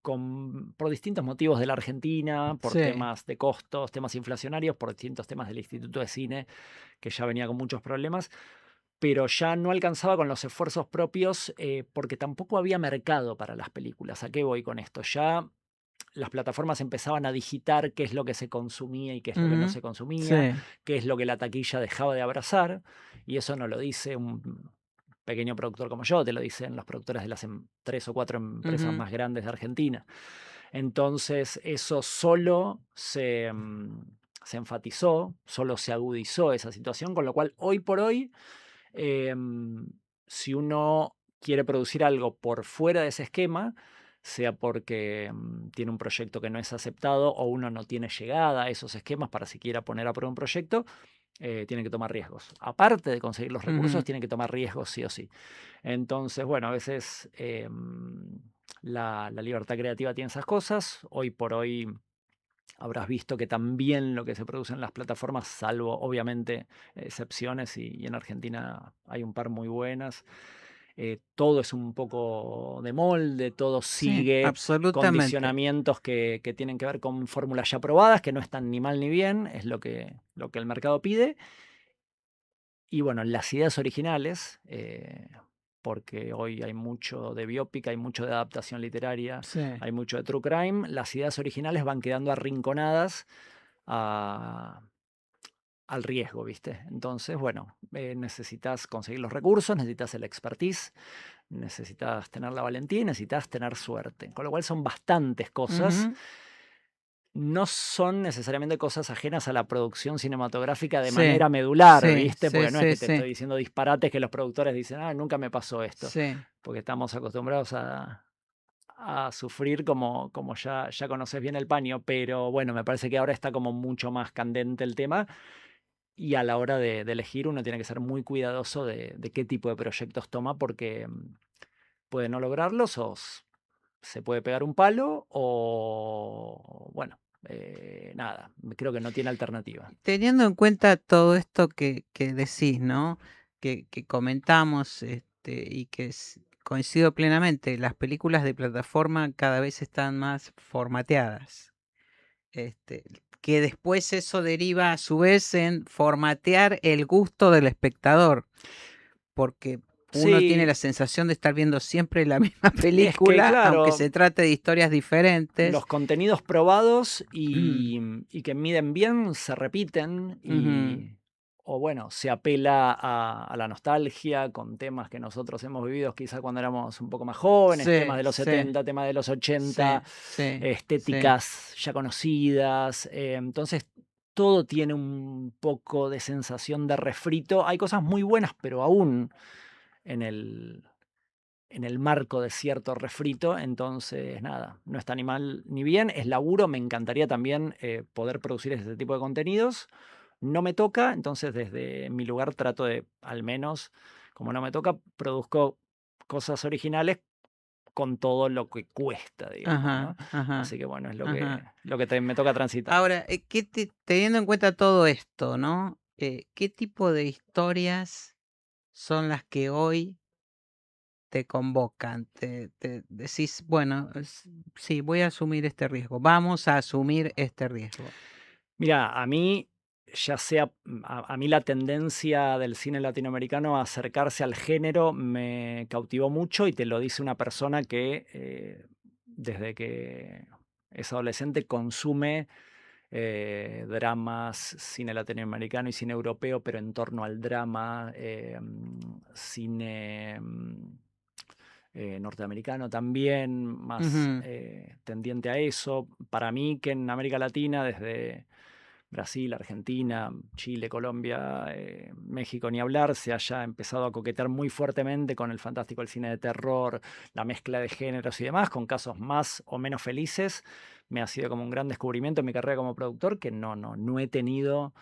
por distintos motivos de la Argentina, por temas de costos, temas inflacionarios, por distintos temas del Instituto de Cine, que ya venía con muchos problemas, pero ya no alcanzaba con los esfuerzos propios, porque tampoco había mercado para las películas. ¿A qué voy con esto? Ya las plataformas empezaban a digitar qué es lo que se consumía y qué es lo que no se consumía, qué es lo que la taquilla dejaba de abrazar, y eso no lo dice un pequeño productor como yo, te lo dicen los productores de las 3 o 4 empresas más grandes de Argentina. Entonces eso solo se enfatizó, solo se agudizó esa situación, con lo cual hoy por hoy, si uno quiere producir algo por fuera de ese esquema, sea porque tiene un proyecto que no es aceptado o uno no tiene llegada a esos esquemas para siquiera poner a prueba un proyecto, tienen que tomar riesgos. Aparte de conseguir los recursos, tienen que tomar riesgos sí o sí. Entonces, bueno, a veces la libertad creativa tiene esas cosas. Hoy por hoy habrás visto que también lo que se produce en las plataformas, salvo obviamente excepciones, y en Argentina hay un par muy buenas, todo es un poco de molde, todo Sí, sigue absolutamente. condicionamientos que tienen que ver con fórmulas ya probadas, que no están ni mal ni bien, es lo que el mercado pide. Y bueno, las ideas originales, porque hoy hay mucho de biopic, hay mucho de adaptación literaria, Sí. hay mucho de true crime, las ideas originales van quedando arrinconadas al riesgo, ¿viste? Entonces, bueno, necesitas conseguir los recursos, necesitas el expertise, necesitas tener la valentía y necesitas tener suerte. Con lo cual son bastantes cosas. Ujú. No son necesariamente cosas ajenas a la producción cinematográfica de Sí, manera medular, sí, ¿viste? sí, Porque no es sí, que te sí. estoy diciendo disparates que los productores dicen, nunca me pasó esto. Sí. Porque estamos acostumbrados a sufrir como ya conoces bien el paño, pero bueno, me parece que ahora está como mucho más candente el tema y a la hora de elegir uno tiene que ser muy cuidadoso de qué tipo de proyectos toma porque puede no lograrlos o se puede pegar un palo o bueno, nada, creo que no tiene alternativa. Teniendo en cuenta todo esto que decís, ¿no? Que comentamos, y que coincido plenamente, las películas de plataforma cada vez están más formateadas. Que después eso deriva a su vez en formatear el gusto del espectador, porque uno tiene la Sí, sensación de estar viendo siempre la misma es que película, aunque claro, se trate de historias diferentes. los contenidos probados Mm. y que miden bien se repiten Ujú. o bueno, se apela a la nostalgia con temas que nosotros hemos vivido quizá cuando éramos un poco más jóvenes, temas Sí, de los sí, 70, temas de los sí, 80, sí, sí. estéticas ya conocidas. Entonces, todo tiene un poco de sensación de refrito. Hay cosas muy buenas, pero aún en el marco de cierto refrito, entonces nada, no está ni mal ni bien, es laburo, me encantaría también poder producir ese tipo de contenidos, no me toca, entonces desde mi lugar trato de, al menos, como no me toca, produzco cosas originales con todo lo que cuesta, digamos, ¿no? Ajá, ajá, Así que bueno, es ajá. lo que me toca transitar. Ahora, teniendo en cuenta todo esto, ¿no? ¿Qué tipo de historias son las que hoy te convocan? Te decís, bueno, sí, voy a asumir este riesgo, vamos a asumir este riesgo. Mira, a mí, ya sea, a mí la tendencia del cine latinoamericano a acercarse al género me cautivó mucho y te lo dice una persona que desde que es adolescente consume dramas, cine latinoamericano y cine europeo, pero en torno al drama, cine norteamericano también, más Ujú. tendiente a eso. Para mí, que en América Latina, desde Brasil, Argentina, Chile, Colombia, México, ni hablar, se haya empezado a coquetear muy fuertemente con el fantástico, el cine de terror, la mezcla de géneros y demás, con casos más o menos felices, me ha sido como un gran descubrimiento en mi carrera como productor, que no he tenido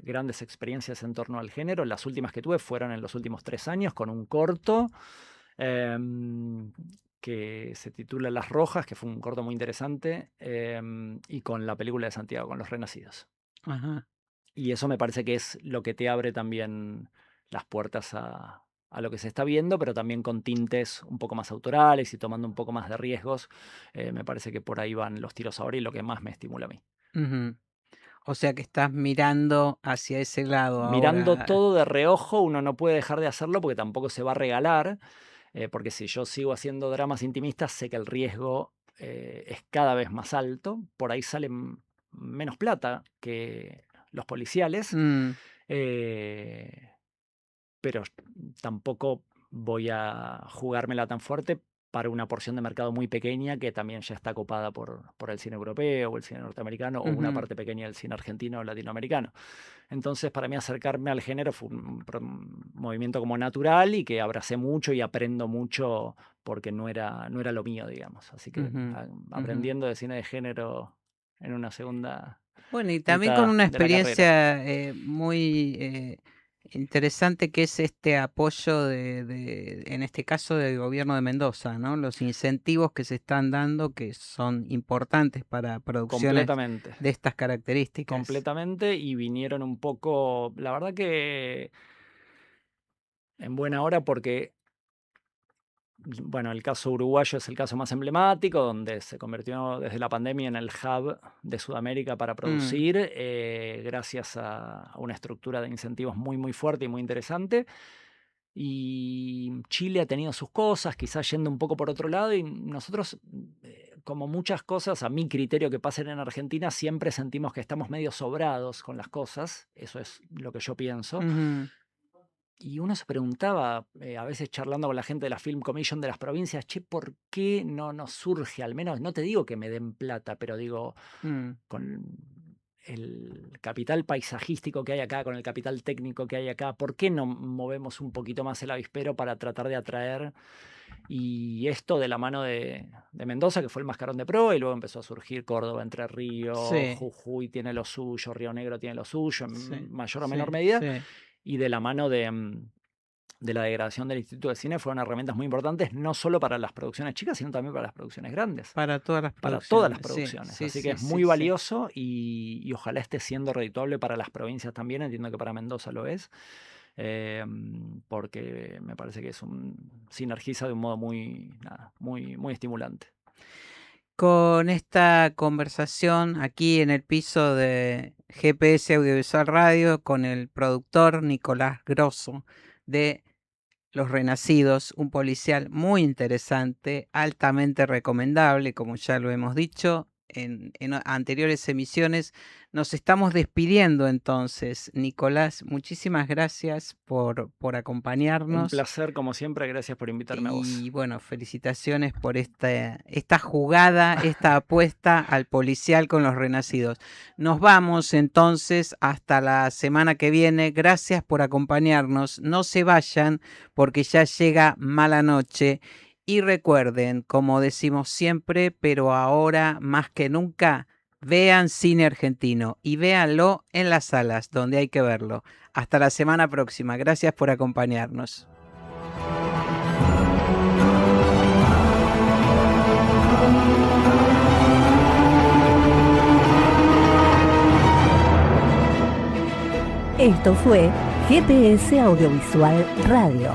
grandes experiencias en torno al género. Las últimas que tuve fueron en los últimos 3 años con un corto que se titula Las Rojas, que fue un corto muy interesante, y con la película de Santiago, con Los Renacidos. Ajá. Y eso me parece que es lo que te abre también las puertas a lo que se está viendo, pero también con tintes un poco más autorales y tomando un poco más de riesgos. Me parece que por ahí van los tiros ahora y lo que más me estimula a mí. Ujú. O sea que estás mirando hacia ese lado Mirando ahora. todo de reojo, uno no puede dejar de hacerlo porque tampoco se va a regalar, porque si yo sigo haciendo dramas intimistas, sé que el riesgo es cada vez más alto, por ahí salen menos plata que los policiales, Mm. pero tampoco voy a jugármela tan fuerte para una porción de mercado muy pequeña que también ya está copada por el cine europeo o el cine norteamericano o una Ujú. parte pequeña del cine argentino o latinoamericano. Entonces, para mí acercarme al género fue un movimiento como natural y que abracé mucho y aprendo mucho porque no era lo mío, digamos. Así que Ujú, ujú. aprendiendo de cine de género en una segunda Bueno, y también con mitad una de la carrera. experiencia muy interesante que es este apoyo en este caso del gobierno de Mendoza, ¿no? Los incentivos que se están dando que son importantes para producciones Completamente. de estas características. Completamente, y vinieron un poco, la verdad que en buena hora, porque bueno, el caso uruguayo es el caso más emblemático, donde se convirtió desde la pandemia en el hub de Sudamérica para producir, gracias a una estructura de incentivos muy, muy fuerte y muy interesante. Y Chile ha tenido sus cosas, quizás yendo un poco por otro lado, y nosotros, como muchas cosas, a mi criterio que pasen en Argentina, siempre sentimos que estamos medio sobrados con las cosas. Eso es lo que yo pienso. Ujú. Y uno se preguntaba, a veces charlando con la gente de la Film Commission de las provincias, che, ¿por qué no nos surge al menos? No te digo que me den plata, pero digo, Mm. con el capital paisajístico que hay acá, con el capital técnico que hay acá, ¿por qué no movemos un poquito más el avispero para tratar de atraer? Y esto de la mano de Mendoza, que fue el mascarón de pro, y luego empezó a surgir Córdoba, Entre Ríos, Sí. Jujuy tiene lo suyo, Río Negro tiene lo suyo, Sí, en mayor o sí, menor medida. sí. Y de la mano de la degradación del Instituto de Cine fueron herramientas muy importantes, no solo para las producciones chicas, sino también para las producciones grandes. Para todas las Para producciones. todas las Sí, producciones. sí, Así que sí, es muy sí, sí. valioso y ojalá esté siendo redituable para las provincias también. Entiendo que para Mendoza lo es. Porque me parece que sinergiza de un modo muy estimulante. Con esta conversación aquí en el piso de GPS Audiovisual Radio con el productor Nicolás Grosso de Los Renacidos, un policial muy interesante, altamente recomendable, como ya lo hemos dicho en anteriores emisiones. Nos estamos despidiendo entonces. Nicolás, muchísimas gracias por Un acompañarnos. placer, como siempre. Gracias por invitarme a vos. Y bueno, felicitaciones por esta jugada, esta apuesta al policial con Los Renacidos. Nos vamos entonces hasta la semana que viene. Gracias por acompañarnos. No se vayan porque ya llega Mala Noche. Y recuerden, como decimos siempre, pero ahora más que nunca, vean cine argentino y véanlo en las salas donde hay que verlo. Hasta la semana próxima. Gracias por acompañarnos. Esto fue GPS Audiovisual Radio.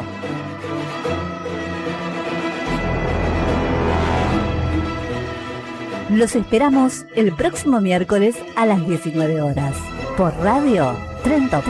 Los esperamos el próximo miércoles a las 19 horas por Radio Trento.